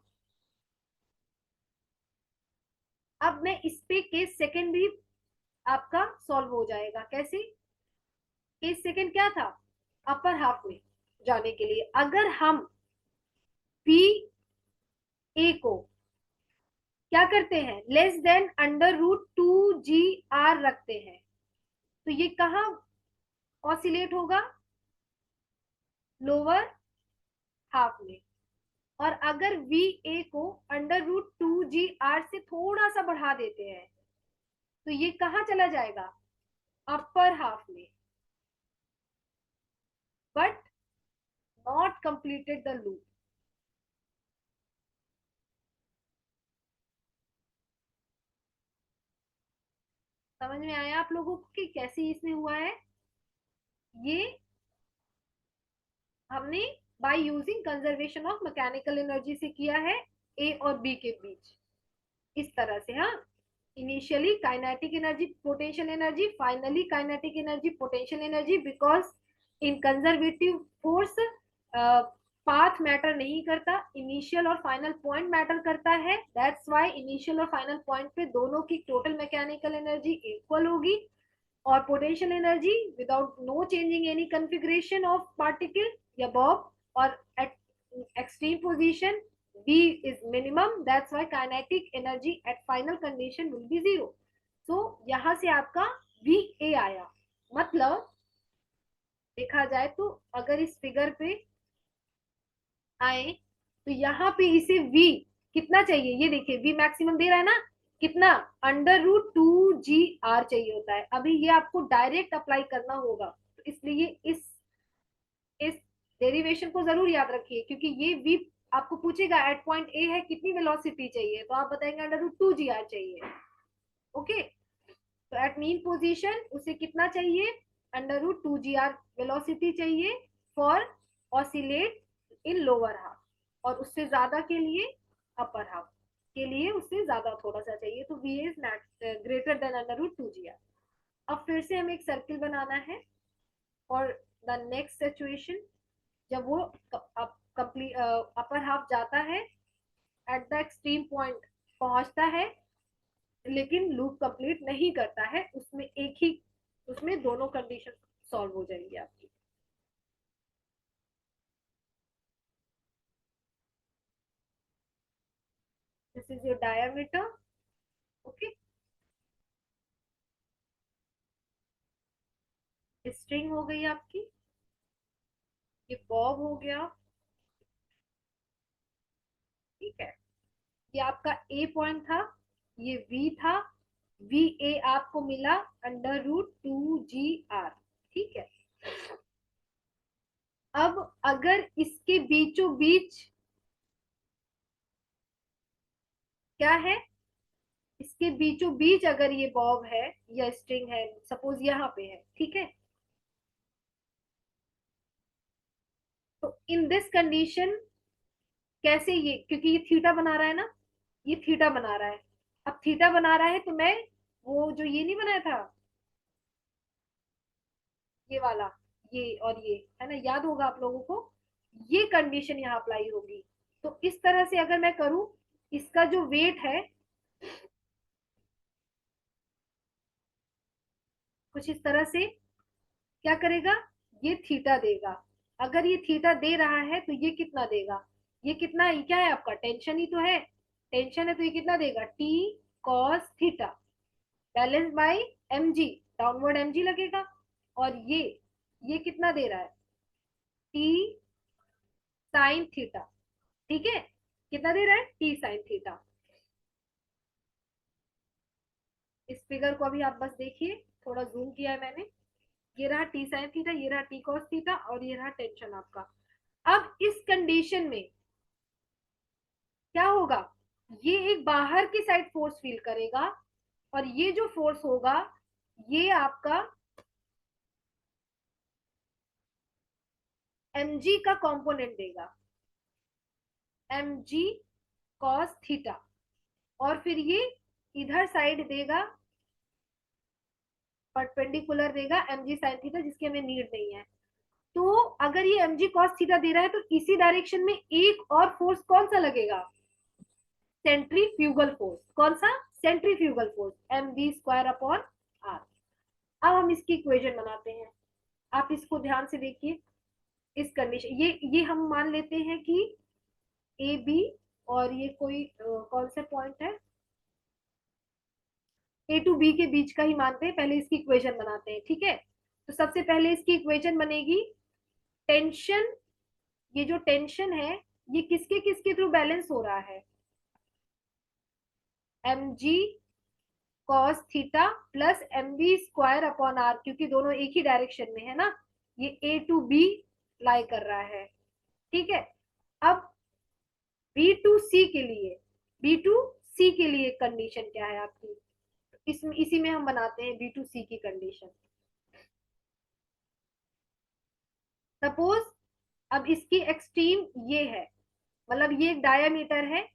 अब मैं इस पे केस सेकंड भी आपका सॉल्व हो जाएगा। कैसे, केस सेकंड क्या था, अपर हाफ में जाने के लिए अगर हम पी ए को क्या करते हैं, less than under root two G R रखते हैं, तो ये कहाँ ऑसिलेट होगा, लोअर हाफ में। और अगर वी ए को under root two G R से थोड़ा सा बढ़ा देते हैं तो ये कहाँ चला जाएगा, अपर हाफ में, but not completed the loop. समझ में आया आप लोगों को कि कैसे इसमें हुआ है, ये हमने bye using conservation of mechanical energy से किया है ए और बी के बीच, इस तरह से। हाँ, initially kinetic energy potential energy, finally kinetic energy potential energy, because in conservative force path matter नहीं करता, इनिशियल और फाइनल पॉइंट मैटर करता है। दैट्स व्हाई इनिशियल और फाइनल पॉइंट पे दोनों की टोटल मैकेनिकल एनर्जी इक्वल होगी। और potential energy without no changing any configuration of particle या बॉब, और at extreme position V is minimum, that's why kinetic energy at final condition will be zero। so यहां से आपका VA आया। मतलब देखा जाए तो अगर इस फिगर पे आए तो यहाँ पे इसे v कितना चाहिए, ये देखिए v मैक्सिमम दे रहा है ना, कितना, √2gr चाहिए होता है। अभी ये आपको डायरेक्ट अप्लाई करना होगा, तो इसलिए इस डेरिवेशन को जरूर याद रखिए, क्योंकि ये v आपको पूछेगा एट पॉइंट ए है कितनी वेलोसिटी चाहिए, तो आप बताएंगे √2gr चाहिए। ओके, तो एट मीन पोजीशन उसे कितना चाहिए, √2gr वेलोसिटी चाहिए for oscillate in lower half, और उससे ज्यादा के लिए अपर हाफ के लिए उससे ज्यादा थोड़ा सा चाहिए, तो v is greater than √2gr। अब फिर से हमें एक सर्किल बनाना है और द नेक्स्ट सिचुएशन, जब वो कंप्लीट अपर हाफ जाता है, एट द एक्सट्रीम पॉइंट पहुंचता है, लेकिन लूप कंप्लीट नहीं करता है, उसमें एक ही, उसमें दोनों कंडीशन सॉल्व हो जाएंगी आपकी। This is your diameter. Okay, string हो गई आपकी, ये बॉब हो गया, ठीक है, ये आपका ए पॉइंट था, ये वी था, वी ए आपको मिला √2gr, ठीक है। अब अगर इसके बीचों बीच क्या है, इसके बीचों बीच अगर ये बॉब है या स्ट्रिंग है, सपोज यहाँ पे है, ठीक है, तो इन दिस कंडीशन कैसे, ये क्योंकि ये थीटा बना रहा है ना, ये थीटा बना रहा है, अब थीटा बना रहा है तो मैं वो जो ये नहीं बनाया था, ये वाला, ये और ये है ना, याद होगा आप लोगों को, ये कंडीशन यहाँ अप्लाई होगी। तो इस तरह से अगर मैं करूं, इसका जो वेट है कुछ इस तरह से, क्या करेगा, ये थीटा देगा। अगर ये थीटा दे रहा है तो ये कितना देगा, ये कितना, ये क्या है आपका टेंशन ही तो है, टेंशन है तो ये कितना देगा, T cos theta balance bye mg, downward mg लगेगा। और ये कितना दे रहा है, टी साइन थीटा, ठीक है, कितना दे रहा है, टी साइन थीटा। इस फिगर को अभी आप बस देखिए, थोड़ा जूम किया है मैंने, ये रहा टी साइन थीटा, ये रहा टी कॉस थीटा, और ये रहा टेंशन आपका। अब इस कंडीशन में क्या होगा, ये एक बाहर की साइड फोर्स फील करेगा, और ये जो फोर्स होगा ये आपका mg का कंपोनेंट देगा, mg cos थीटा, और फिर ये इधर साइड देगा, परपेंडिकुलर देगा mg sin थीटा, जिसकी हमें नीड नहीं है। तो अगर ये mg cos थीटा दे रहा है तो इसी डायरेक्शन में एक और फोर्स कौन सा लगेगा, सेंट्रीफ्यूगल फोर्स, कौन सा, centrifugal force, mv² upon r। अब हम इसकी इक्वेशन बनाते हैं, आप इसको ध्यान से देखिए, इस कंडीशन, ये हम मान लेते हैं कि ए बी, और ये कोई कौन सा पॉइंट है, ए टू बी के बीच का ही मानते हैं, पहले इसकी इक्वेशन बनाते हैं, ठीक है। तो सबसे पहले इसकी इक्वेशन बनेगी, टेंशन, ये जो टेंशन है ये किसके किसके थ्रू बैलेंस हो रहा है, mg cos theta plus mv² upon r, क्योंकि दोनों एक ही डायरेक्शन में है ना, ये ए टू बी लाई कर रहा है, ठीक है। अब बी टू सी के लिए, बी टू सी के लिए कंडीशन क्या है आपकी, इसमें इसी में हम बनाते हैं बी टू सी की कंडीशन। सपोज अब इसकी एक्सट्रीम ये है, मतलब ये एक डायामीटर है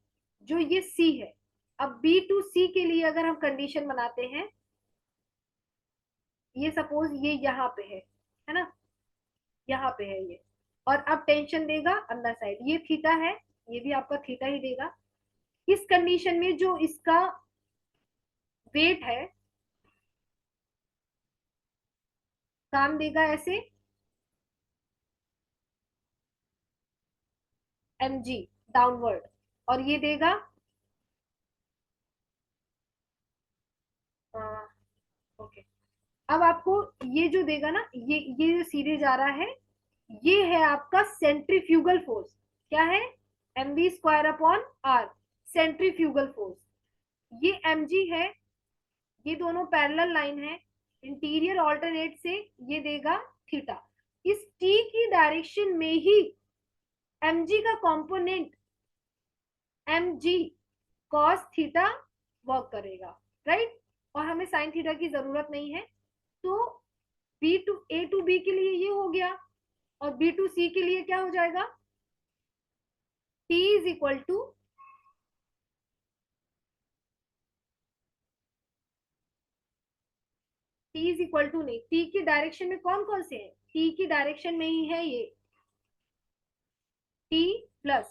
जो ये सी है। अब बी टू सी के लिए अगर हम कंडीशन बनाते हैं, ये सपोज ये यहाँ पे है ना, यहाँ पे है ये, और अब टेंशन देगा अंदर साइड, ये थीटा है, ये भी आपका थीटा ही देगा। इस कंडीशन में जो इसका वेट है काम देगा ऐसे, mg डाउनवर्ड, और ये देगा ओके। अब आपको ये जो देगा ना, ये जो सीधे जा रहा है, ये है आपका सेंट्रीफ्यूगल फोर्स, क्या है, mv² / r, सेंट्रीफ्यूगल फोर्स। ये mg है, ये दोनों पैरेलल लाइन है, इंटीरियर ऑल्टरनेट से ये देगा थीटा। इस t की डायरेक्शन में ही mg का component mg cos theta work करेगा, राइट। और हमें साइन थीटा की जरूरत नहीं है, तो B to A to B के लिए ये हो गया, और बी टू सी के लिए क्या हो जाएगा, t is equal to, t is equal to नहीं, t की डायरेक्शन में कौन कौन से हैं, t की डायरेक्शन में ही है ये t प्लस,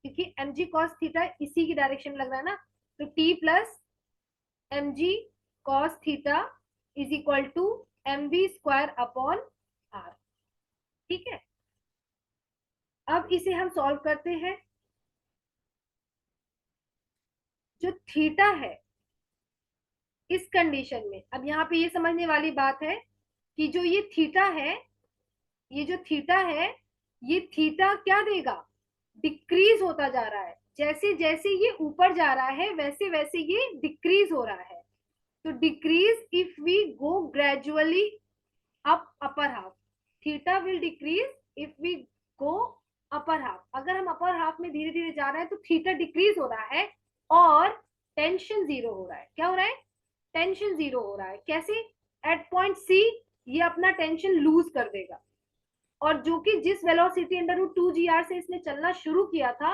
क्योंकि mg cos थीटा इसी की डायरेक्शन में लग रहा है ना, तो t plus mg cos theta is equal to mv² / r। ठीक है, अब इसे हम सॉल्व करते हैं। जो थीटा है इस कंडीशन में, अब यहाँ पे ये समझने वाली बात है कि जो ये थीटा है, ये जो थीटा है, ये थीटा क्या देगा, डिक्रीज होता जा रहा है, जैसे जैसे ये ऊपर जा रहा है वैसे वैसे ये डिक्रीज हो रहा है। तो decrease if we go gradually up upper half, theta will decrease if we go upper half. अगर हम अपर हाफ में धीरे धीरे जा रहे हैं तो थीटा डिक्रीज हो रहा है और टेंशन जीरो हो रहा है। क्या हो रहा है, टेंशन जीरो हो रहा है। कैसे, एट पॉइंट सी ये अपना टेंशन लूज कर देगा, और जो कि जिस वेलोसिटी √2 g r से इसने चलना शुरू किया था,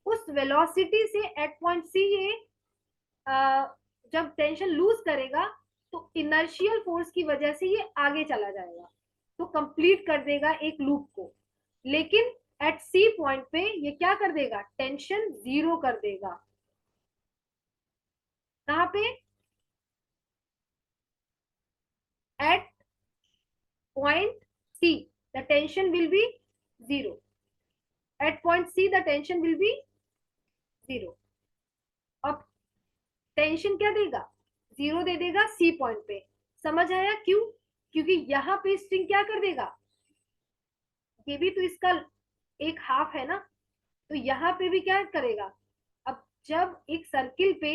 उस वेलोसिटी से एट पॉइंट सी ये जब टेंशन लूज करेगा तो इनर्शियल फोर्स की वजह से ये आगे चला जाएगा, तो कंप्लीट कर देगा एक लूप को। लेकिन एट सी पॉइंट पे ये क्या कर देगा, टेंशन जीरो कर देगा। कहां पे, at point C the tension will be zero, at point C the tension will be zero. अब टेंशन क्या देगा, जीरो दे देगा सी पॉइंट पे। समझ आया क्यों, क्योंकि यहाँ पे स्ट्रिंग क्या कर देगा, ये भी तो इसका एक हाफ है ना, तो यहाँ पे भी क्या करेगा। अब जब एक सर्किल पे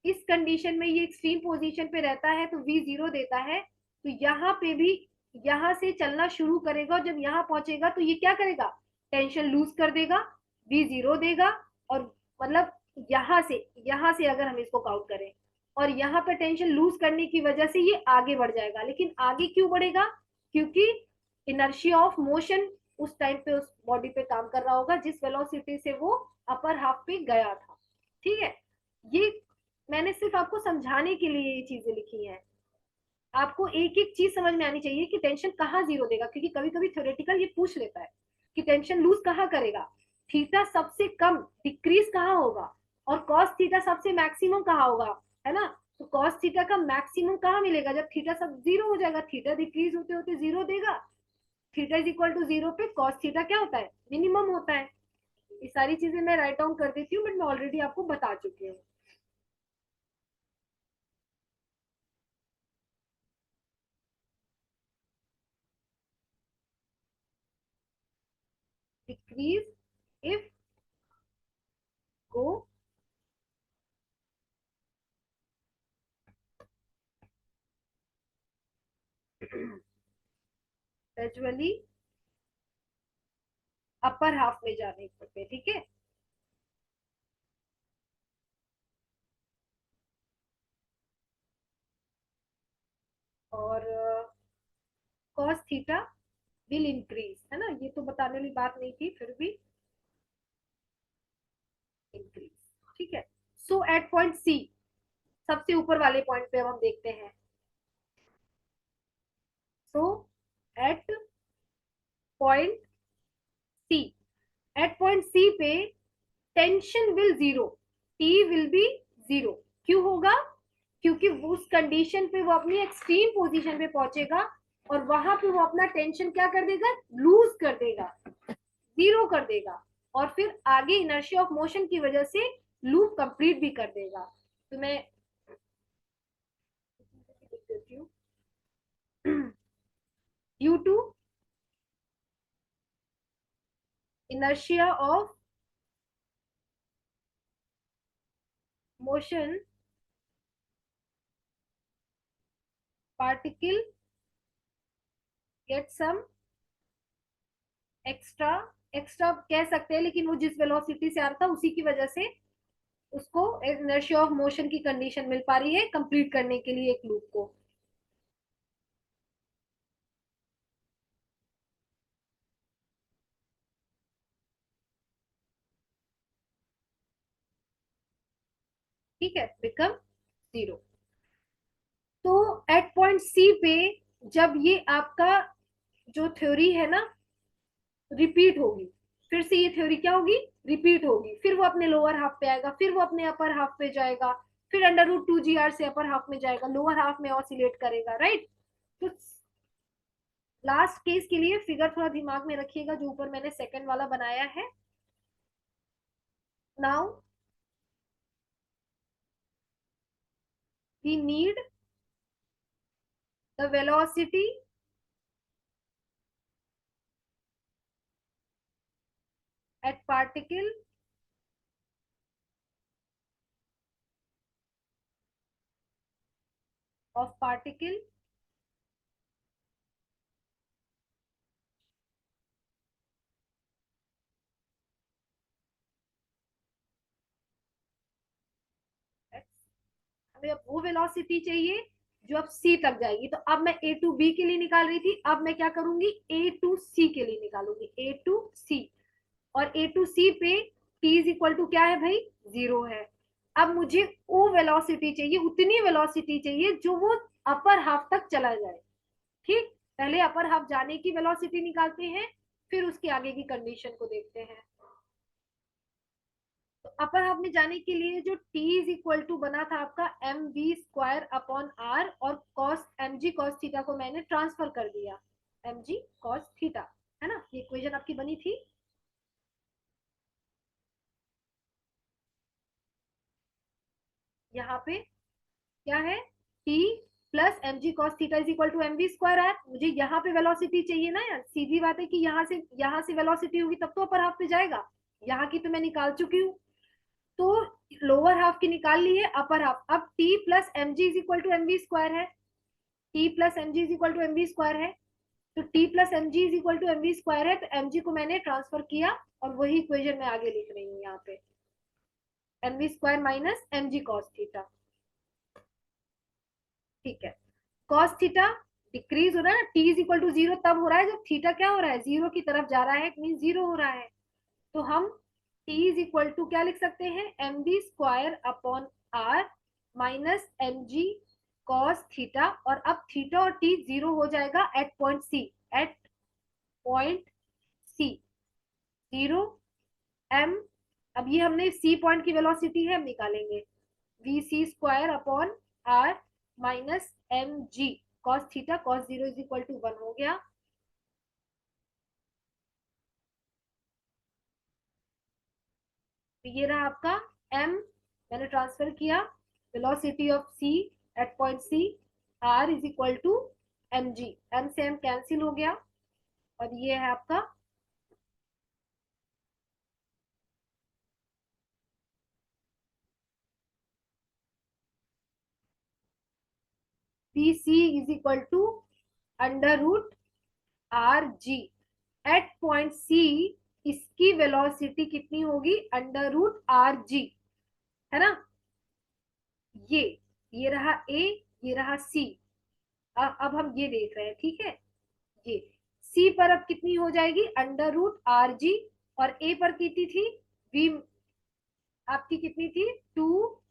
इस कंडीशन में ये एक्सट्रीम पोजीशन पे रहता है तो v जीरो देता है, तो यहाँ पे भी यहाँ से चलना शुरू करेगा, और जब यहाँ पहुंचेगा तो ये क्या करेगा, टेंशन लूज कर देगा, v जीरो देगा। और मतलब यहाँ से अगर हम इसको काउंट करें, और यहाँ पे टेंशन लूज करने की वजह से ये आगे बढ़ जाएगा। लेकिन आगे क्यों बढ़ेगा, क्योंकि इनर्शिया ऑफ मोशन उस टाइम पे उस बॉडी पे काम कर रहा होगा जिस वेलोसिटी से वो अपर हाफ पे गया था। ठीक है, ये मैंने सिर्फ आपको समझाने के लिए ये चीजें लिखी हैं। आपको एक एक चीज समझ में आनी चाहिए कि टेंशन कहाँ जीरो देगा, क्योंकि कभी कभी थ्योरेटिकल ये पूछ लेता है कि टेंशन लूज कहाँ करेगा, थीटा सबसे कम डिक्रीज कहाँ होगा, और कॉस थीटा सबसे मैक्सिमम कहाँ होगा, है ना। तो कॉस थीटा का मैक्सिमम कहाँ मिलेगा, जब थीटा सब जीरो हो जाएगा, थीटा डिक्रीज होते होते जीरो देगा। Theta is equal to zero पे कॉस थीटा क्या होता है, मिनिमम होता है। ये सारी चीजें मैं राइट डाउन कर देती हूँ, बट मैं ऑलरेडी आपको बता चुकी हूँ। Decrease if go gradually upper half में जाने पे, ठीक है। और कॉस थीटा विल इंक्रीज, है ना, ये तो बताने वाली बात नहीं थी, फिर भी इंक्रीज। ठीक है, सो एट पॉइंट सी, सबसे ऊपर वाले पॉइंट पे अब हम देखते हैं। So at point C, at point C पे tension will zero, T will be zero. क्यों होगा, क्योंकि वो उस कंडीशन पे वो अपनी एक्सट्रीम पोजीशन पे पहुंचेगा, और वहां पे वो अपना टेंशन क्या कर देगा, लूज कर देगा, जीरो कर देगा, और फिर आगे इनर्शिया ऑफ मोशन की वजह से लूप कंप्लीट भी कर देगा। तो मैं लिख देती हूँ U2 inertia of motion particle get some extra, extra कह सकते हैं, लेकिन वो जिस वेलोसिटी से आ रहा था उसी की वजह से उसको इनर्शिया ऑफ मोशन की कंडीशन मिल पा रही है कंप्लीट करने के लिए एक लूप को। ठीक है, बिकम जीरो। तो एट पॉइंट सी पे जब ये आपका जो थ्योरी है ना रिपीट होगी, फिर से ये थ्योरी क्या होगी, रिपीट होगी, फिर वो अपने लोअर हाफ पे आएगा, फिर वो अपने अपर हाफ पे जाएगा, फिर अंडर रूट 2 GR से अपर हाफ में जाएगा, लोअर हाफ में ऑसिलेट करेगा, राइट। तो लास्ट केस के लिए फिगर थोड़ा दिमाग में रखिएगा जो ऊपर मैंने सेकंड वाला बनाया है। Now we need the velocity at particle of particle हमें अब वो वेलोसिटी चाहिए जो अब सी तक जाएगी। तो अब मैं ए टू बी के लिए निकाल रही थी, अब मैं क्या करूंगी, ए टू सी के लिए निकालूंगी, ए टू सी। और ए टू सी पे टी इज इक्वल टू क्या है भाई, जीरो है। अब मुझे वो वेलोसिटी चाहिए, उतनी वेलोसिटी चाहिए जो वो अपर हाफ तक चला जाए। ठीक, पहले अपर हाफ जाने की वेलोसिटी निकालते हैं, फिर उसके आगे की कंडीशन को देखते हैं। तो अपर हाफ में जाने के लिए जो t इज इक्वल टू बना था आपका m we square upon R, और कॉस एम जी कॉस थीटा को मैंने ट्रांसफर कर दिया, एम जी कॉस थीटा, है ना, ये इक्वेशन आपकी बनी थी। यहाँ पे क्या है, t plus M G cos theta is equal to M we square R. मुझे यहाँ पे वेलोसिटी चाहिए ना यार, सीधी बात है कि यहाँ से वेलोसिटी होगी तब तो अपर हाफ पे जाएगा, यहाँ की तो मैं निकाल चुकी हूँ। तो लोअर हाफ की निकाल ली है, अपर हाफ अब t plus M g is equal to M we square है, T plus M g is equal to M we square है। तो T plus M g is equal to M we square है, तो M G को मैंने transfer किया और वही इक्वेशन मैं आगे लिख रही हूँ यहाँ पे, M we square minus M ji cos theta. ठीक है, कॉस थीटा डिक्रीज हो रहा है ना, T is equal to zero तब हो रहा है जब थीटा क्या हो रहा है, जीरो की तरफ जा रहा है, मीन जीरो हो रहा है। तो हम टी इज इक्वल टू क्या लिख सकते हैं, M we square upon R minus M ji cos theta, और अब थीटा और टी जीरो हो जाएगा at point C, at point C zero M. अब ये हमने सी पॉइंट की वेलोसिटी है, हम निकालेंगे V C square upon R minus M ji cos theta, cos zero is equal to 1 हो गया। तो ये रहा आपका एम, मैंने ट्रांसफर किया velocity of C at point C, R is equal to M G, M से एम कैंसिल हो गया, और ये है आपका P C is equal to under root R G. At point C इसकी वेलोसिटी कितनी होगी, अंडर रूट आर जी, है ना। ये ये रहा ए, ये रहा सी। अब हम ये देख रहे हैं, ठीक है, ये सी पर अब कितनी हो जाएगी, अंडर रूट आर जी, और ए पर कितनी थी, वी आपकी कितनी थी, 2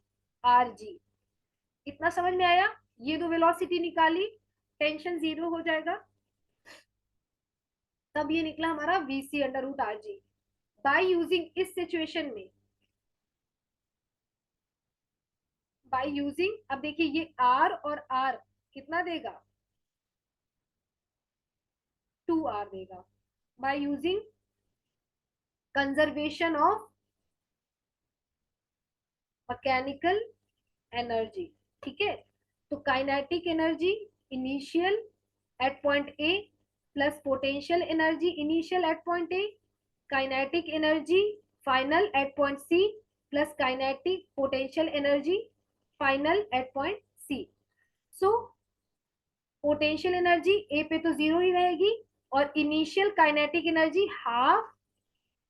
RG। इतना समझ में आया, ये दो वेलोसिटी निकाली, टेंशन जीरो हो जाएगा, तब ये निकला हमारा VC under root RG। By using इस सिचुएशन में, बाय यूजिंग, अब देखिए ये R और R कितना देगा, 2R देगा, by using conservation of mechanical energy. ठीक है, तो kinetic energy initial at point A plus potential energy initial at point A, kinetic energy final at point C plus kinetic potential energy final at point C. So potential energy A पे तो zero ही रहेगी और initial kinetic energy half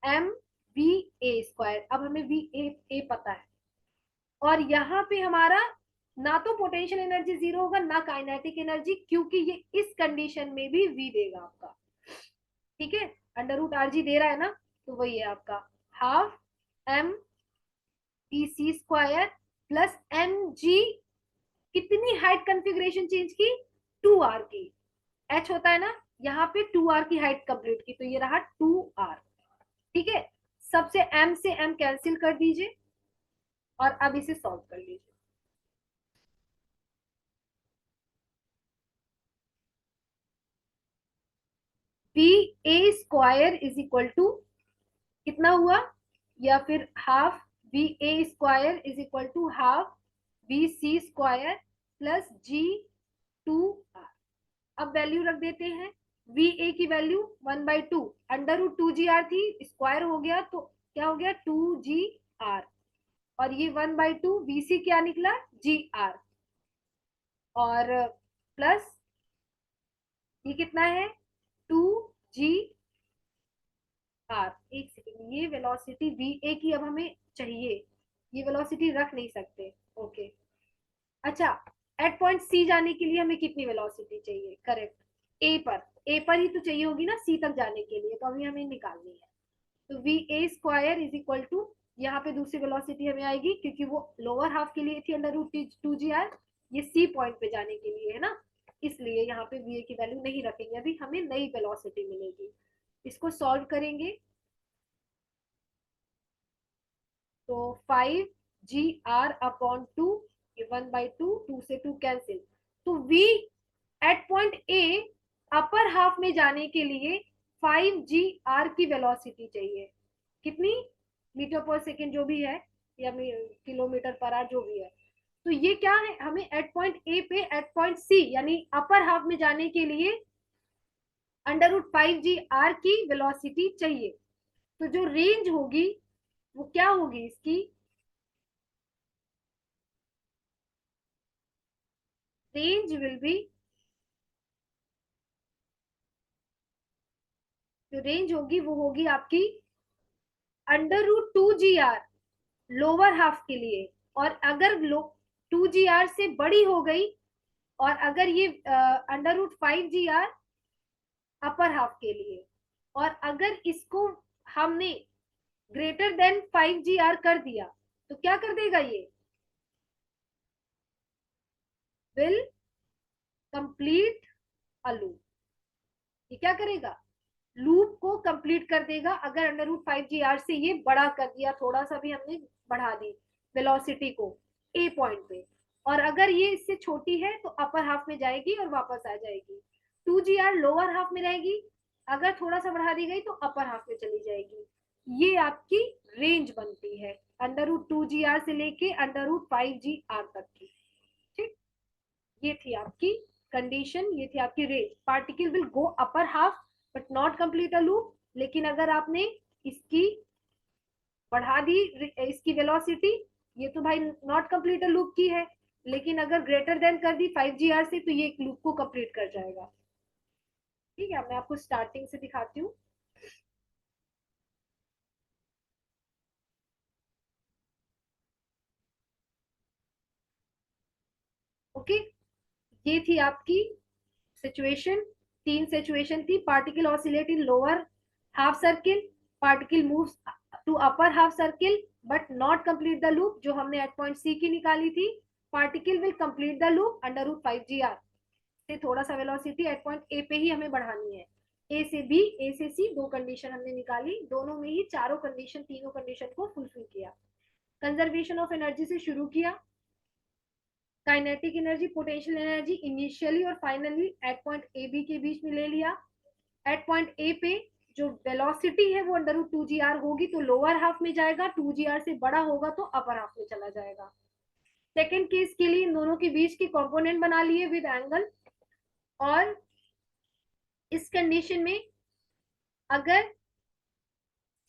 M v A square. अब हमें V A पता है और यहाँ पे हमारा ना तो पोटेंशियल एनर्जी जीरो होगा ना काइनेटिक एनर्जी, क्योंकि ये इस कंडीशन में भी वी देगा आपका। ठीक है, अंडर रूट आर जी दे रहा है ना, तो वही है आपका half M V C square plus M G. कितनी हाइट कॉन्फ़िगरेशन चेंज की, 2r की। h होता है ना, यहाँ पे 2r की हाइट कंप्लीट की, तो ये रहा 2r। ठीक है, सबसे m से m कैंसिल कर दीजिए और अब इसे सॉल्व कर लीजिए। V A square is equal to कितना हुआ, या फिर half V A square is equal to half V C square plus G 2r। अब वैल्यू रख देते हैं। वी ए की वैल्यू 1/2, अंडर रूट 2gr थी, स्क्वायर हो गया तो क्या हो गया 2gr, और ये 1/2 वी सी क्या निकला gr, और प्लस ये कितना है 2gr। एक सेकेंड, ये वेलोसिटी वी ए की अब हमें चाहिए, ये वेलोसिटी रख नहीं सकते। ओके, अच्छा, एट पॉइंट सी जाने के लिए हमें कितनी वेलोसिटी चाहिए, करेक्ट, ए पर ही तो चाहिए होगी ना सी तक जाने के लिए, तो अभी हमें निकालनी है। तो V A square is equal to, यहाँ पे दूसरी वेलोसिटी हमें आएगी क्योंकि वो लोअर हाफ के लिए थी अंडर रूट 2gr, ये सी पॉइंट पे जाने के लिए है ना, इसलिए यहाँ पे वी ए की वैल्यू नहीं रखेंगे, अभी हमें नई वेलोसिटी मिलेगी। इसको सॉल्व करेंगे तो 5gr अपॉन 2, ये 1/2, 2 से 2 कैंसिल, तो v at point A upper half में जाने के लिए 5gr की वेलोसिटी चाहिए, कितनी, मीटर पर सेकेंड जो भी है या किलोमीटर पर आवर जो भी है। तो ये क्या है, हमें एट पॉइंट ए पे एट पॉइंट सी यानी अपर हाफ में जाने के लिए अंडर रूट 5gr की वेलोसिटी चाहिए। तो जो रेंज होगी वो क्या होगी इसकी, रेंज विल बी, जो रेंज होगी वो होगी आपकी under root 2gr lower half के लिए, और अगर 2gr से बड़ी हो गई, और अगर ये under root 5gr upper half के लिए, और अगर इसको हमने ग्रेटर देन 5gr कर दिया तो क्या कर देगा, ये विल कंप्लीट अ लूप। ये क्या करेगा, लूप को कंप्लीट कर देगा, अगर अंडर रूट 5gr से ये बड़ा कर दिया, थोड़ा सा भी हमने बढ़ा दी वेलोसिटी को ए पॉइंट पे, और अगर ये इससे छोटी है तो अपर हाफ में जाएगी और वापस आ जाएगी। 2gr लोअर हाफ में रहेगी, अगर थोड़ा सा बढ़ा दी गई तो अपर हाफ में चली जाएगी। ये आपकी रेंज बनती है अंडर रूट 2gr से लेके अंडर रूट 5gr तक की। ठीक, ये थी आपकी कंडीशन, ये थी आपकी range. Particle will go upper half but not complete a loop, लेकिन अगर आपने इसकी बढ़ा दी इसकी वेलोसिटी, ये तो भाई नॉट कंप्लीट अ लूप की है, लेकिन अगर ग्रेटर देन कर दी 5gr से तो ये लूप को कंप्लीट कर जाएगा। ठीक है, मैं आपको स्टार्टिंग से दिखाती हूँ। ओके, ये थी आपकी सिचुएशन, तीन सिचुएशन थी। Particle oscillate in lower half circle, particle moves to upper half circle but not complete the loop, जो हमने एट पॉइंट सी की निकाली थी। Particle will complete the loop under root 5gr से, थोड़ा सा वेलोसिटी एट पॉइंट ए पे ही हमें बढ़ानी है। ए से बी, ए से सी, दो कंडीशन हमने निकाली, दोनों में ही चारों कंडीशन, तीनों कंडीशन को फुलफिल किया। कंजर्वेशन ऑफ एनर्जी से शुरू किया, kinetic energy potential energy initially और finally at point A B के बीच में ले लिया। एट पॉइंट ए पे जो वेलोसिटी है वो अंडर रूट 2gr होगी तो लोअर हाफ में जाएगा, 2gr से बड़ा होगा तो अपर हाफ में चला जाएगा। सेकेंड केस के लिए इन दोनों के बीच के कंपोनेंट बना लिए विद एंगल, और इस कंडीशन में अगर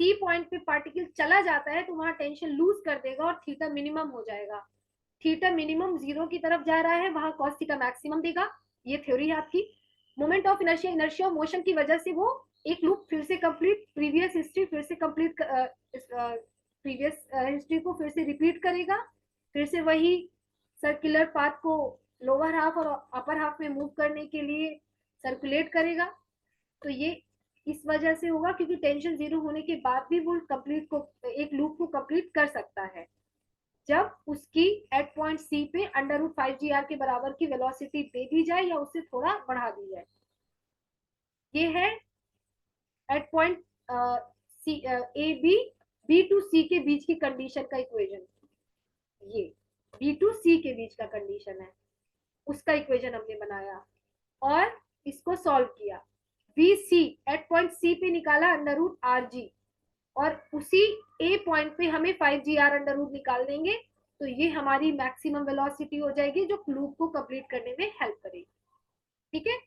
सी पॉइंट पे पार्टिकल चला जाता है तो वहां टेंशन लूज कर देगा और थीटा मिनिमम हो जाएगा। थीटा मिनिमम जीरो की तरफ जा रहा है, वहां कॉस थीटा मैक्सिमम देगा। ये थ्योरी है आपकी। Moment of inertia, inertia of motion की वजह से वो एक लूप फिर से कंप्लीट, प्रीवियस हिस्ट्री फिर से कंप्लीट, प्रीवियस हिस्ट्री को फिर से रिपीट करेगा, फिर से वही सर्कुलर पाथ को लोअर हाफ और अपर हाफ में मूव करने के लिए सर्कुलेट करेगा। तो ये इस वजह से होगा क्योंकि टेंशन जीरो होने के बाद भी वो कंप्लीट को, एक लूप को कंप्लीट कर सकता है जब उसकी एट पॉइंट सी पे अंडर रूट 5 GR के बराबर की वेलोसिटी दे दी जाए या उससे थोड़ा बढ़ा दी जाए। ये है at point C, A B, B to C के बीच की कंडीशन का इक्वेशन। ये बी टू सी के बीच का कंडीशन है, उसका इक्वेशन हमने बनाया और इसको सॉल्व किया। V C at point C पे निकाला अंडर रूट आर जी, और उसी ए पॉइंट पे हमें 5 GR अंडर रूट निकाल देंगे। तो ये हमारी मैक्सिमम वेलोसिटी हो जाएगी जो लूप को कंप्लीट करने में हेल्प करेगी। ठीक है।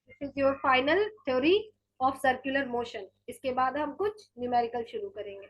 This is your final theory of circular motion. इसके बाद हम कुछ न्यूमेरिकल शुरू करेंगे।